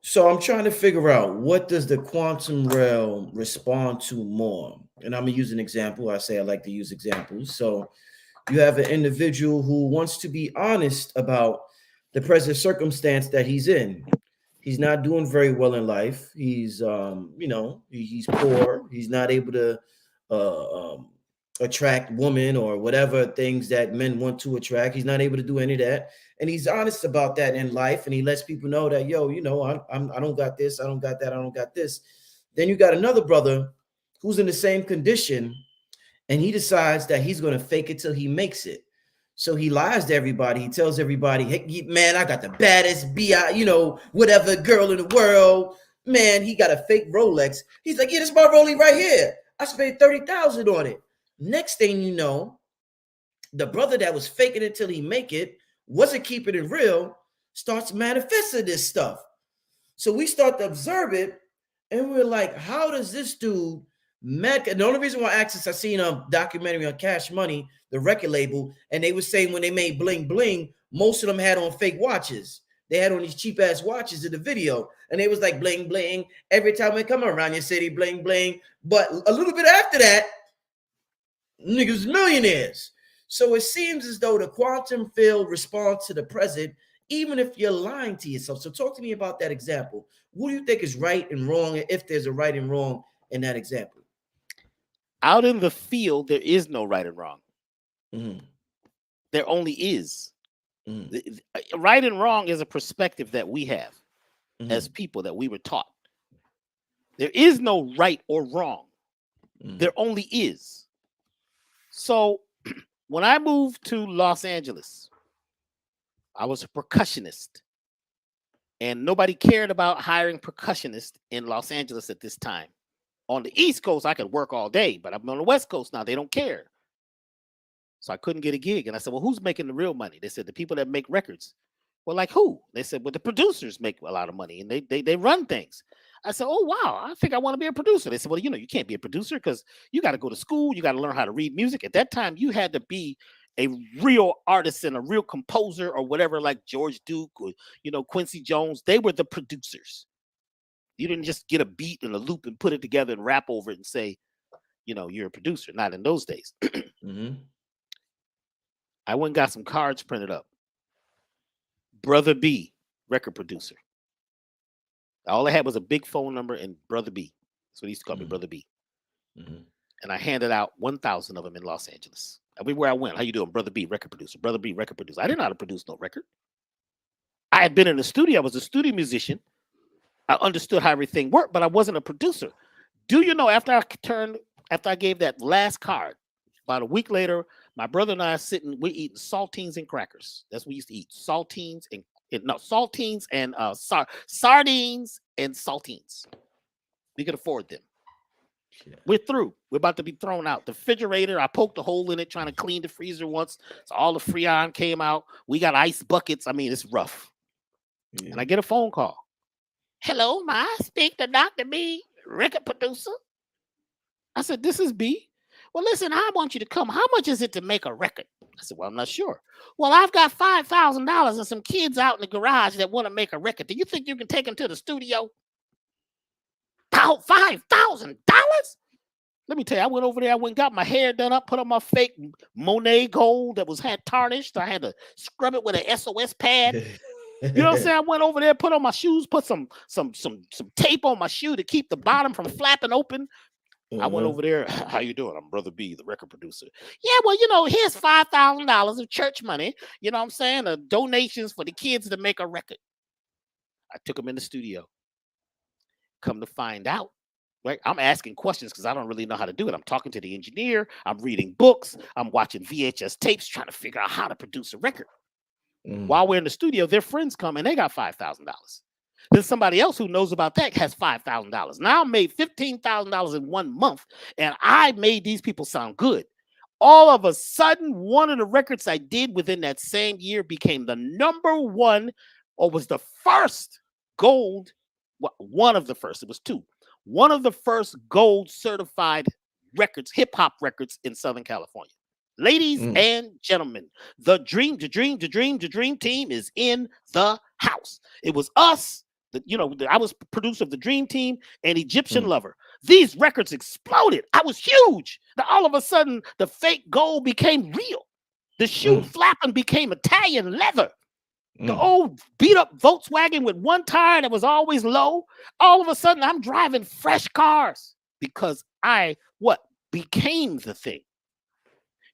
So I'm trying to figure out, what does the quantum realm respond to more? And I'm gonna use an example. I like to use examples. So you have an individual who wants to be honest about the present circumstance that he's in. He's not doing very well in life. He's he's poor. He's not able to attract women or whatever things that men want to attract. He's not able to do any of that. And he's honest about that in life. And he lets people know that, yo, I don't got this. I don't got that. I don't got this. Then you got another brother who's in the same condition, and he decides that he's going to fake it till he makes it. So he lies to everybody. He tells everybody, hey, man, I got the baddest whatever girl in the world. Man, he got a fake Rolex. He's like, yeah, this is my Rolex right here. I spent $30,000 on it. Next thing you know, the brother that was faking it till he make it, wasn't keeping it real, starts manifesting this stuff. So we start to observe it, and we're like, how does this dude the only reason why I seen a documentary on Cash Money, the record label, and they were saying when they made Bling Bling, most of them had on fake watches. They had on these cheap ass watches in the video, and they was like bling bling every time they come around your city, bling bling. But a little bit after that, niggas millionaires. So it seems as though the quantum field responds to the present, even if you're lying to yourself. So talk to me about that example. What do you think is right and wrong, if there's a right and wrong in that example? Out in the field, there is no right and wrong. Mm-hmm. There only is. Mm-hmm. Right and wrong is a perspective that we have as people, that we were taught. There is no right or wrong. There only is. So when I moved to Los Angeles, I was a percussionist, and nobody cared about hiring percussionists in Los Angeles at this time. On the East Coast, I could work all day, but I'm on the West Coast now. They don't care. So I couldn't get a gig. And I said, well, who's making the real money? They said, the people that make records. Well, like who? They said, well, the producers make a lot of money, and they run things. I said, oh, wow, I think I want to be a producer. They said, well, you can't be a producer because you got to go to school. You got to learn how to read music. At that time, you had to be a real artist and a real composer or whatever, like George Duke or, Quincy Jones. They were the producers. You didn't just get a beat and a loop and put it together and rap over it and say, you're a producer. Not in those days. I went and got some cards printed up. Brother B, record producer. All I had was a big phone number and Brother B. That's what he used to call me, Brother B. And I handed out 1,000 of them in Los Angeles. Everywhere I went, how you doing, Brother B, record producer, Brother B, record producer. I didn't know how to produce no record. I had been in the studio. I was a studio musician. I understood how everything worked, but I wasn't a producer. Do you know, after I gave that last card, about a week later, my brother and I are we're eating saltines and crackers. That's what we used to eat. Saltines and sardines and saltines. We could afford them. Yeah. We're through. We're about to be thrown out. The refrigerator, I poked a hole in it trying to clean the freezer once. So all the Freon came out. We got ice buckets. I mean, it's rough. Yeah. And I get a phone call. Hello, may I speak to Dr. B, record producer? I said, this is B. Well, listen, I want you to come. How much is it to make a record? I said, well, I'm not sure. Well, I've got $5,000 and some kids out in the garage that want to make a record. Do you think you can take them to the studio? $5,000? Let me tell you, I went over there. I went and got my hair done up, put on my fake Monet gold that had tarnished. I had to scrub it with an SOS pad. You know what I'm saying? I went over there, put on my shoes, put some tape on my shoe to keep the bottom from flapping open. I went over there. How you doing? I'm Brother B, the record producer. Yeah, well, here's $5,000 of church money. You know what I'm saying? Donations for the kids to make a record. I took them in the studio. Come to find out, Right? I'm asking questions because I don't really know how to do it. I'm talking to the engineer. I'm reading books. I'm watching VHS tapes, trying to figure out how to produce a record. While we're in the studio, their friends come and they got $5,000. Then somebody else who knows about that has $5,000. Now I made $15,000 in 1 month, and I made these people sound good. All of a sudden, one of the records I did within that same year became the #1, or was the first gold. One of the first. It was 2. One of the first gold certified records, hip hop records in Southern California. Ladies and gentlemen, the dream team is in the house. It was us. I was producer of the Dream Team and Egyptian Lover. These records exploded. I was huge. Now, all of a sudden, the fake gold became real. The shoe flapping became Italian leather. The old beat up Volkswagen with one tire that was always low. All of a sudden, I'm driving fresh cars because I became the thing.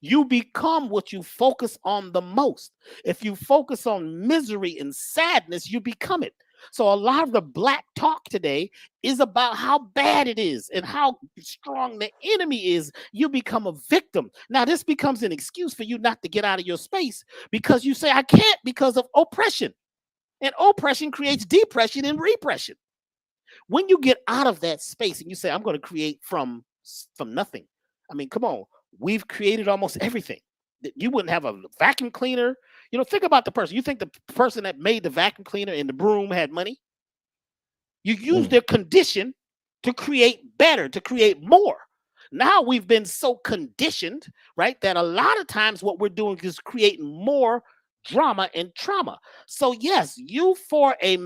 You become what you focus on the most. If you focus on misery and sadness, you become it. So a lot of the black talk today is about how bad it is and how strong the enemy is. You become a victim. Now, this becomes an excuse for you not to get out of your space because you say, I can't because of oppression. And oppression creates depression and repression. When you get out of that space and you say, I'm going to create from nothing. I mean, come on. We've created almost everything. You wouldn't have a vacuum cleaner. Think about the person. You think the person that made the vacuum cleaner and the broom had money? You use their condition to create better, to create more. Now we've been so conditioned, right, that a lot of times what we're doing is creating more drama and trauma. So yes, you for a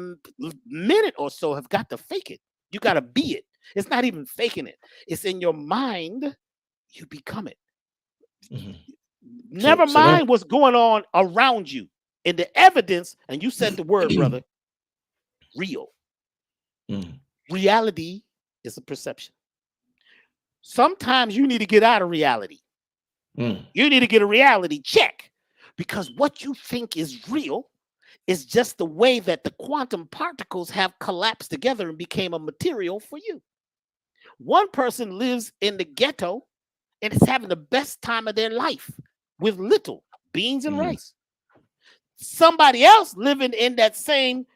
minute or so have got to fake it. You got to be it. It's not even faking it. It's in your mind. You become it. Never mind what's going on around you. And the evidence, and you said the word, brother, real. Reality is a perception. Sometimes you need to get out of reality. You need to get a reality check because what you think is real is just the way that the quantum particles have collapsed together and became a material for you. One person lives in the ghetto and is having the best time of their life with little beans and rice. Somebody else living in that same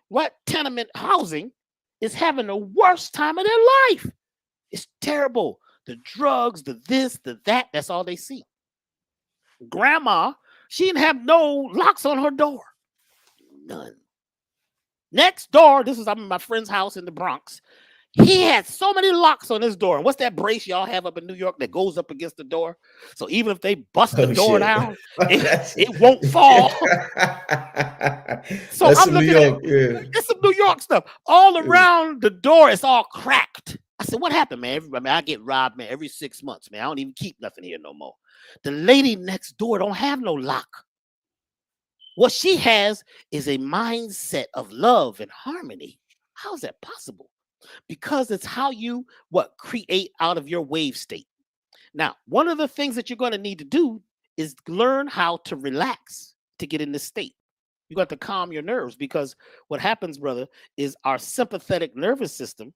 tenement housing is having the worst time of their life. It's terrible. The drugs, the this, the that, that's all they see. Grandma, she didn't have no locks on her door. None. Next door, I'm in my friend's house in the Bronx. He had so many locks on his door. And what's that brace y'all have up in New York that goes up against the door? So even if they bust the door down, it won't fall. So I'm looking at it's some New York stuff. All around the door, it's all cracked. I said, what happened, man? I get robbed, man, every 6 months, man. I don't even keep nothing here no more. The lady next door don't have no lock. What she has is a mindset of love and harmony. How is that possible? Because it's how you create out of your wave state. Now, one of the things that you're going to need to do is learn how to relax to get in this state. You got to calm your nerves because what happens, brother, is our sympathetic nervous system,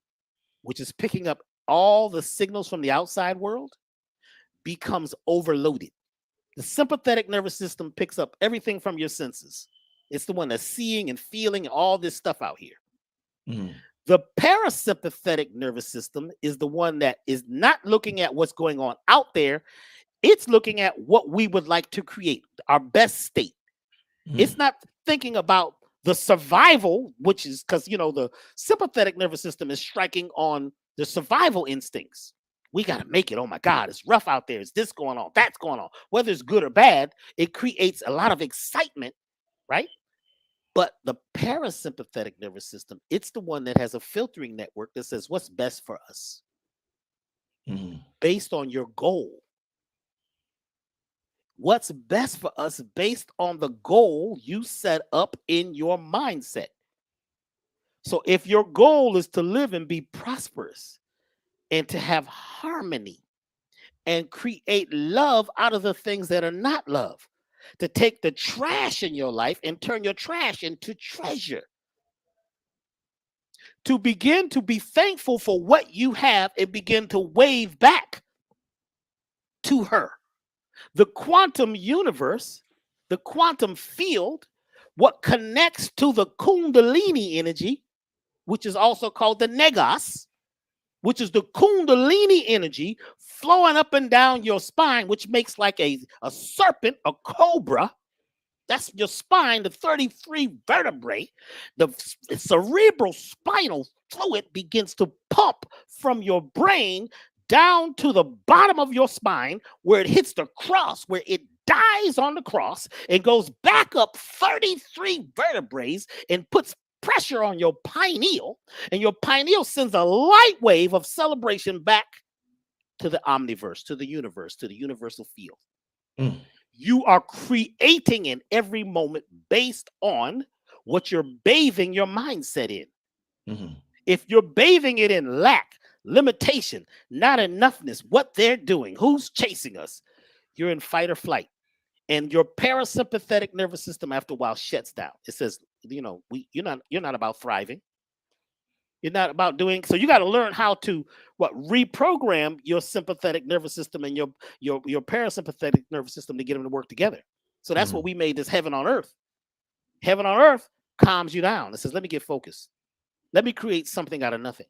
which is picking up all the signals from the outside world, becomes overloaded. The sympathetic nervous system picks up everything from your senses. It's the one that's seeing and feeling all this stuff out here. The parasympathetic nervous system is the one that is not looking at what's going on out there. It's looking at what we would like to create, our best state. It's not thinking about the survival, which is because, the sympathetic nervous system is striking on the survival instincts. We got to make it. Oh, my God, it's rough out there. Is this going on? That's going on. Whether it's good or bad, it creates a lot of excitement, right? But the parasympathetic nervous system, it's the one that has a filtering network that says what's best for us based on your goal. What's best for us based on the goal you set up in your mindset. So if your goal is to live and be prosperous and to have harmony and create love out of the things that are not love, to take the trash in your life and turn your trash into treasure, to begin to be thankful for what you have and begin to wave back to her. The quantum universe, the quantum field, what connects to the Kundalini energy, which is also called the Nagas, which is the Kundalini energy flowing up and down your spine, which makes like a serpent, a cobra. That's your spine, the 33 vertebrae. The cerebral spinal fluid begins to pump from your brain down to the bottom of your spine, where it hits the cross, where it dies on the cross and goes back up 33 vertebrae and puts pressure on your pineal, and your pineal sends a light wave of celebration back to the omniverse, to the universe, to the universal field. You are creating in every moment based on what you're bathing your mindset in. If you're bathing it in lack, limitation, not enoughness, what they're doing, who's chasing us, you're in fight or flight. And your parasympathetic nervous system after a while shuts down. It says, you know, you're not about thriving. You're not about doing, so you got to learn how to reprogram your sympathetic nervous system and your parasympathetic nervous system to get them to work together. So that's what we made this heaven on earth. Heaven on earth calms you down. It says, let me get focused. Let me create something out of nothing.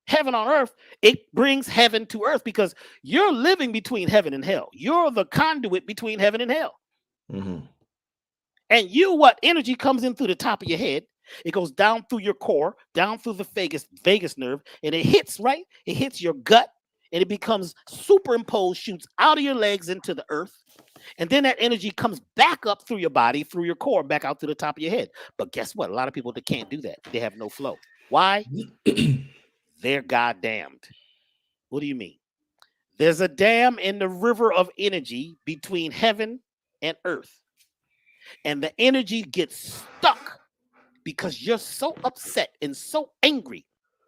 Heaven on earth, it brings heaven to earth because you're living between heaven and hell. You're the conduit between heaven and hell. And energy comes in through the top of your head. It goes down through your core, down through the vagus nerve, and it hits, right? It hits your gut, and it becomes superimposed, shoots out of your legs into the earth. And then that energy comes back up through your body, through your core, back out to the top of your head. But guess what? A lot of people that can't do that. They have no flow. Why? They're goddamned. What do you mean? There's a dam in the river of energy between heaven and earth. And the energy gets stuck because you're so upset and so angry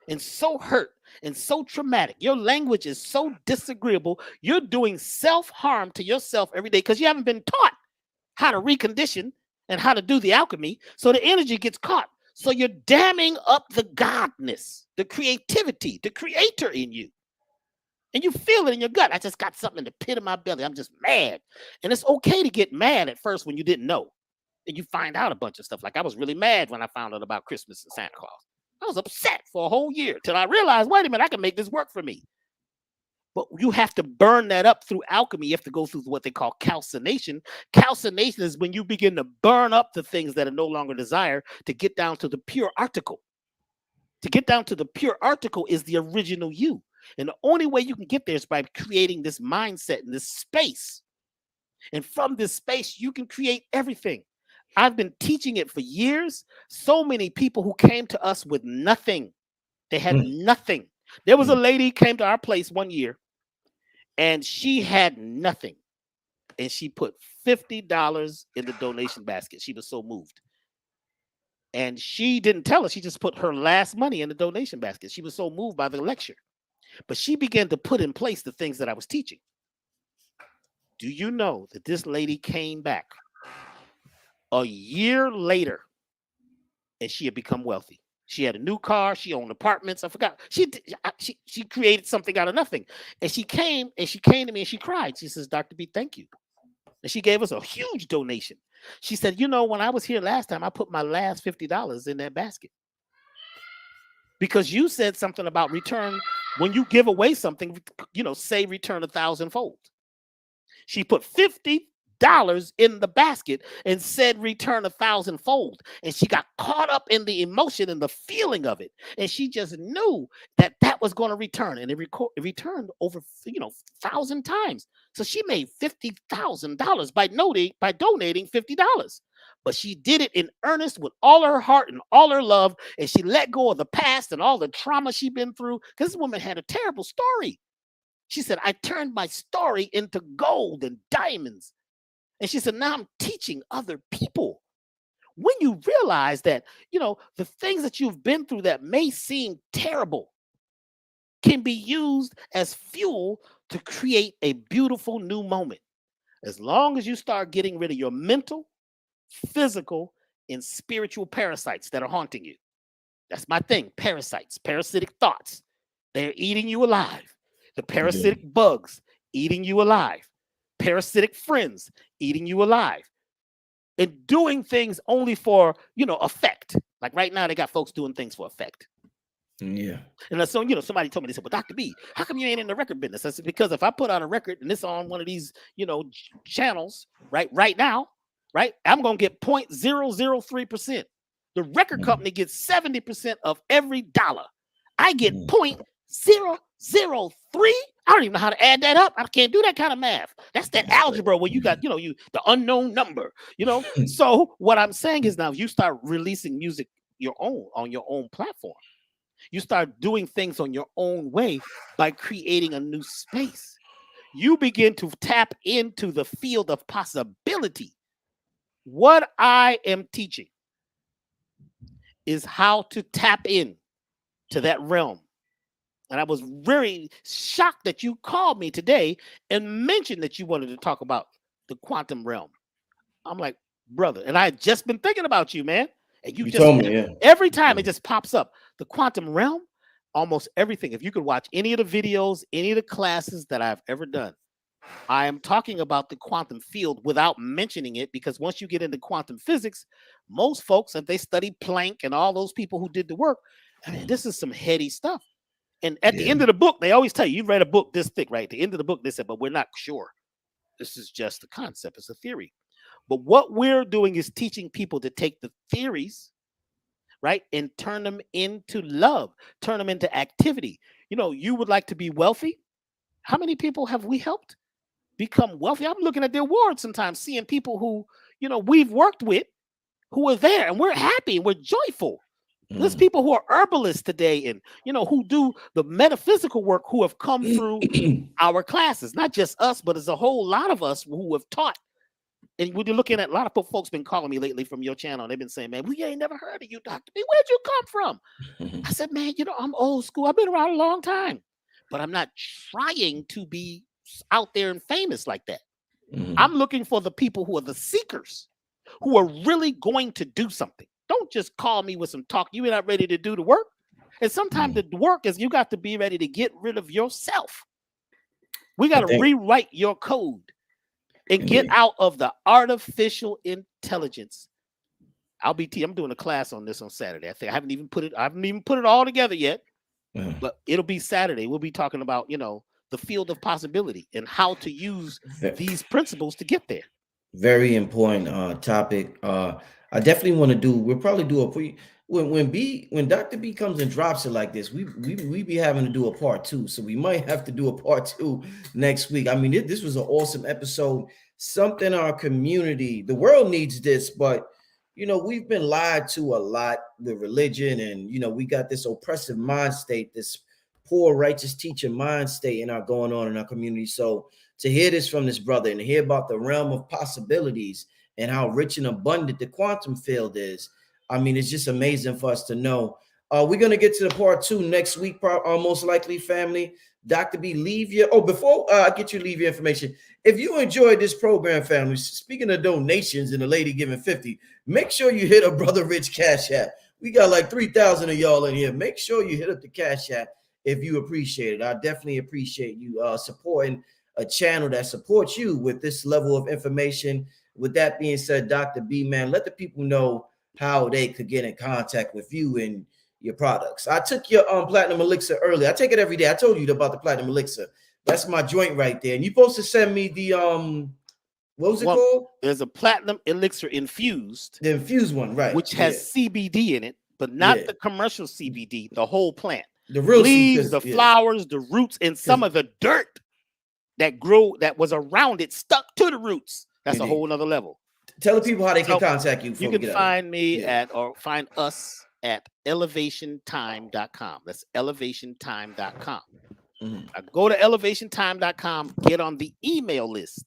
and so hurt and so traumatic. Your language is so disagreeable. You're doing self-harm to yourself every day because you haven't been taught how to recondition and how to do the alchemy. So the energy gets caught. So you're damming up the godness, the creativity, the creator in you. And you feel it in your gut. I just got something in the pit of my belly. I'm just mad. And it's okay to get mad at first when you didn't know. And you find out a bunch of stuff. Like I was really mad when I found out about Christmas and Santa Claus. I was upset for a whole year till I realized, wait a minute, I can make this work for me. But you have to burn that up through alchemy. You have to go through what they call calcination. Calcination is when you begin to burn up the things that are no longer desired to get down to the pure article. To get down to the pure article is the original you. And the only way you can get there is by creating this mindset in this space. And from this space, you can create everything. I've been teaching it for years. So many people who came to us with nothing. They had nothing. There was a lady came to our place one year and she had nothing. And she put $50 in the donation basket. She was so moved. And she didn't tell us. She just put her last money in the donation basket. She was so moved by the lecture. But she began to put in place the things that I was teaching. Do you know that this lady came back a year later and she had become wealthy? She had a new car. She owned apartments. I forgot. She created something out of nothing. And she came to me and she cried. She says, Dr. B, thank you. And she gave us a huge donation. She said, you know, when I was here last time, I put my last $50 in that basket. Because you said something about return. When you give away something, you know, say return 1,000-fold. She put $50 in the basket and said return 1,000-fold. And she got caught up in the emotion and the feeling of it. And she just knew that that was going to return. And it returned over, 1,000 times. So she made $50,000 by donating $50. But she did it in earnest with all her heart and all her love. And she let go of the past and all the trauma she'd been through. Because this woman had a terrible story. She said, I turned my story into gold and diamonds. And she said, now I'm teaching other people. When you realize that, the things that you've been through that may seem terrible can be used as fuel to create a beautiful new moment. As long as you start getting rid of your mental, physical, and spiritual parasites that are haunting you. That's my thing. Parasites, parasitic thoughts. They're eating you alive. The parasitic bugs eating you alive. Parasitic friends eating you alive. And doing things only for, effect. Like right now, they got folks doing things for effect. Yeah. And so, somebody told me, they said, well, Dr. B, how come you ain't in the record business? I said, because if I put out a record and it's on one of these, channels right now, right, I'm going to get 0.003%. The record company gets 70% of every dollar. I get 0.003. I don't even know how to add that up. I can't do that kind of math. That's that algebra where you got, the unknown number, So what I'm saying is now, if you start releasing music on your own platform, you start doing things on your own way by creating a new space. You begin to tap into the field of possibility. What I am teaching is how to tap in to that realm. And I was very shocked that you called me today and mentioned that you wanted to talk about the quantum realm. I'm like, brother, and I had just been thinking about you, man. And you just told me, every time it just pops up. The quantum realm, almost everything. If you could watch any of the videos, any of the classes that I've ever done, I am talking about the quantum field without mentioning it, because once you get into quantum physics, most folks, if they study Planck and all those people who did the work, I mean, this is some heady stuff. And at the end of the book, they always tell you, you read a book this thick, right? At the end of the book, they said, but we're not sure. This is just a concept. It's a theory. But what we're doing is teaching people to take the theories, right, and turn them into love, turn them into activity. You would like to be wealthy. How many people have we helped become wealthy? I'm looking at the awards sometimes, seeing people who, we've worked with, who are there, and we're happy and we're joyful. There's people who are herbalists today and, who do the metaphysical work, who have come through our classes, not just us, but there's a whole lot of us who have taught. And when you're looking at, a lot of folks been calling me lately from your channel, and they've been saying, man, we ain't never heard of you, Dr. B. Where'd you come from? I said, man, I'm old school. I've been around a long time, but I'm not trying to be out there and famous like that. I'm looking for the people who are the seekers, who are really going to do something. Don't just call me with some talk. You're not ready to do the work. And sometimes the work is you got to be ready to get rid of yourself. We got to rewrite your code and get out of the artificial intelligence. I'm doing a class on this on Saturday. I think I haven't even put it all together yet, but it'll be Saturday. We'll be talking about, the field of possibility and how to use these principles to get there. Very important topic. I definitely want to do. We'll probably do when Dr. B comes and drops it like this. We be having to do a part 2, so we might have to do a part 2 next week. I mean, this was an awesome episode. Something our community, the world needs this, but we've been lied to a lot with religion, and we got this oppressive mind state, this poor righteous teacher mind state going on in our community. So to hear this from this brother and to hear about the realm of possibilities and how rich and abundant the quantum field is, I mean, it's just amazing for us to know. We're going to get to the part 2 next week, most likely, family. Dr. B, before I get you to leave your information, if you enjoyed this program, family, speaking of donations and the lady giving 50, make sure you hit a Brother Rich Cash App. We got like 3,000 of y'all in here. Make sure you hit up the Cash App if you appreciate it. I definitely appreciate you supporting a channel that supports you with this level of information. With that being said, Dr. B, man, let the people know how they could get in contact with you and your products. I took your platinum elixir earlier. I take it every day. I told you about the platinum elixir. That's my joint right there. And you're supposed to send me the what was it called? There's a platinum elixir infused. The infused one, right? Which has CBD in it, but not the commercial CBD, the whole plant. The real leaves, the flowers, the roots, and some of the dirt that was around it stuck to the roots. That's a whole nother level. Tell the people how they can contact you. You can find me or find us at elevationtime.com. That's elevationtime.com. I go to elevationtime.com, get on the email list,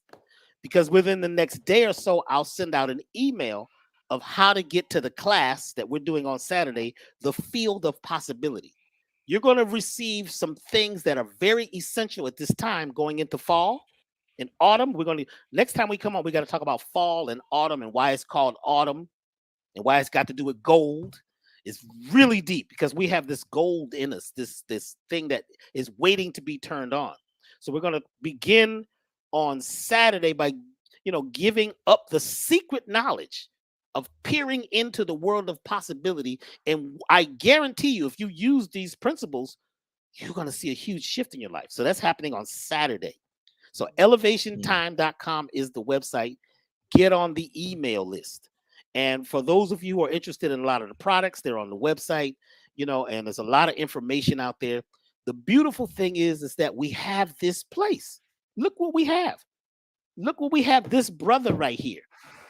because within the next day or so, I'll send out an email of how to get to the class that we're doing on Saturday, the field of possibility. You're going to receive some things that are very essential at this time going into fall and autumn. Next time we come on, we got to talk about fall and autumn and why it's called autumn and why it's got to do with gold is really deep because we have this gold in us, this thing that is waiting to be turned on. So we're going to begin on Saturday by, giving up the secret knowledge of peering into the world of possibility. And I guarantee you, if you use these principles, you're going to see a huge shift in your life. So that's happening on Saturday. So elevationtime.com is the website. Get on the email list. And for those of you who are interested in a lot of the products, they're on the website, and there's a lot of information out there. The beautiful thing is that we have this place. Look what we have. Look what we have, this brother right here.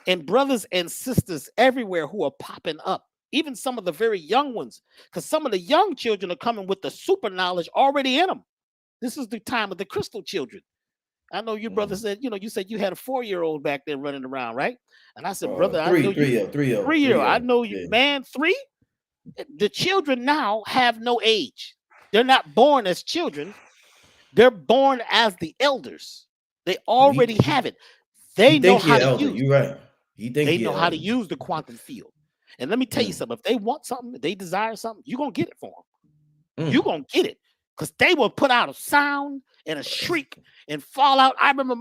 And brothers and sisters everywhere who are popping up, even some of the very young ones, because some of the young children are coming with the super knowledge already in them. This is the time of the crystal children. I know your brother said, you said you had a 4-year-old back there running around, right? And I said, brother, I know you. 3-year-old. I know you, man. 3. The children now have no age. They're not born as children. They're born as the elders. They already have it. They know how to use it. You're right. They know how to use the quantum field. And let me tell you something. If they want something, if they desire something, you're going to get it for them. You're going to get it. Because they will put out a sound and a shriek and fall out. I remember,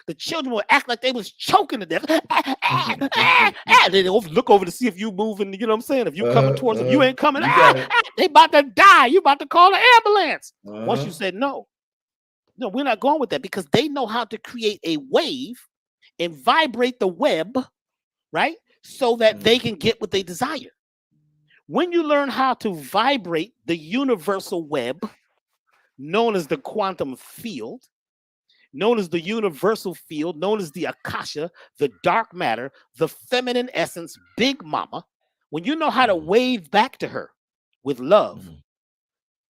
the children would act like they was choking to death. They look over to see if you moving, you know what I'm saying? If you coming towards them, you ain't coming. They about to die. You about to call the ambulance. Once you said no, we're not going with that, because they know how to create a wave and vibrate the web, right? So that they can get what they desire. When you learn how to vibrate the universal web, known as the quantum field, known as the universal field, known as the Akasha, the dark matter, the feminine essence, Big Mama, when you know how to wave back to her with love,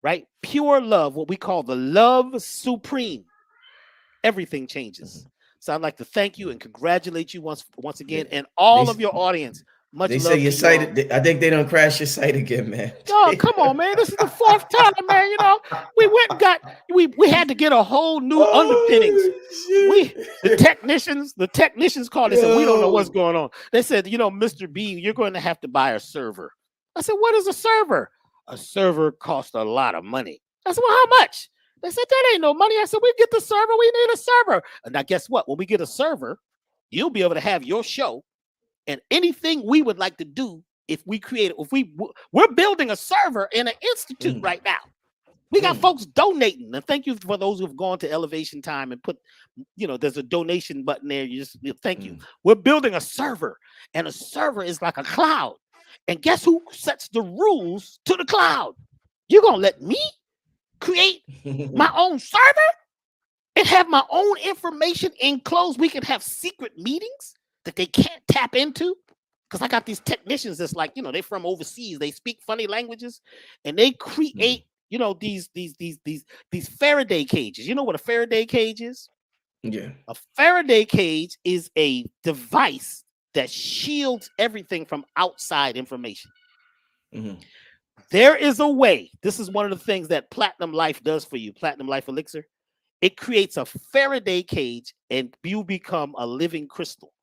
right? Pure love, what we call the love supreme, everything changes. So I'd like to thank you and congratulate you once again, and all of your audience. Much they love say your site. I think they don't crash your site again, man. No, come on, man. This is the 4th time, man. We went and got we had to get a whole new underpinnings. The technicians called. They said, we don't know what's going on. They said, Mr. B, you're going to have to buy a server. I said, what is a server? A server costs a lot of money. I said, well, how much? They said, that ain't no money. I said, we get the server. We need a server. And now guess what? When we get a server, you'll be able to have your show and anything we would like to do. If we're building a server in an institute right now. We got folks donating. And thank you for those who've gone to Elevation Time and put, there's a donation button there. You just thank you. We're building a server, and a server is like a cloud. And guess who sets the rules to the cloud? You're going to let me create my own server and have my own information enclosed? We can have secret meetings that they can't tap into. Because I got these technicians that's like, they're from overseas. They speak funny languages, and they create, these Faraday cages. You know what a Faraday cage is? Yeah. A Faraday cage is a device that shields everything from outside information. There is a way. This is one of the things that Platinum Life does for you. Platinum Life Elixir. It creates a Faraday cage, and you become a living crystal.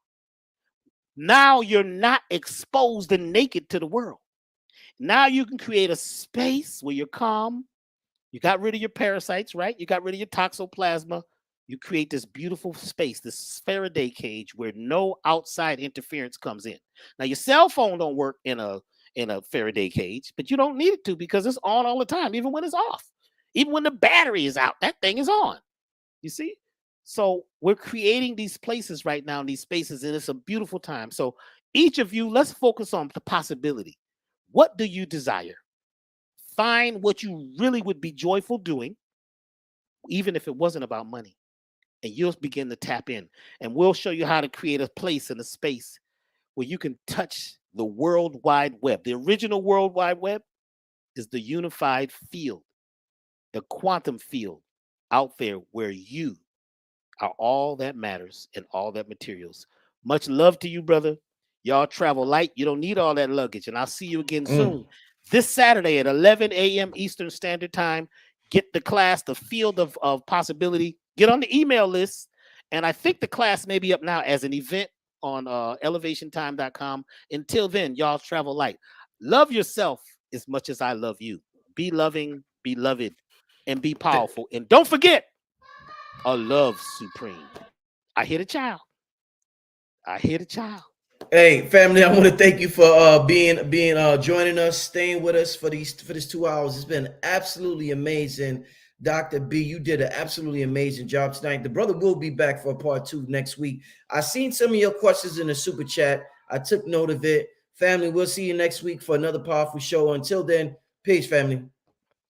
Now you're not exposed and naked to the world. Now you can create a space where you're calm. You got rid of your parasites, right? You got rid of your toxoplasma. You create this beautiful space, this Faraday cage where no outside interference comes in. Now your cell phone don't work in a Faraday cage, but you don't need it to, because it's on all the time, even when it's off. Even when the battery is out, that thing is on. You see? So we're creating these places right now, in these spaces, and it's a beautiful time. So each of you, let's focus on the possibility. What do you desire? Find what you really would be joyful doing, even if it wasn't about money. And you'll begin to tap in. And we'll show you how to create a place and a space where you can touch the World Wide Web. The original World Wide Web is the unified field, the quantum field out there where you are all that matters and all that materials. Much love to you, brother. Y'all travel light. You don't need all that luggage. And I'll see you again soon. This Saturday at 11 a.m. Eastern Standard Time. Get the class, the field of possibility. Get on the email list. And I think the class may be up now as an event on elevationtime.com. Until then, y'all travel light. Love yourself as much as I love you. Be loving, be loved, and be powerful. And don't forget, a love supreme. I hear the child. I hear the child. Hey, family, I want to thank you for being joining us, staying with us for this 2 hours. It's been absolutely amazing. Dr. B, you did an absolutely amazing job tonight. The brother will be back for part 2 next week. I seen some of your questions in the super chat. I took note of it. Family, we'll see you next week for another powerful show. Until then, peace, family.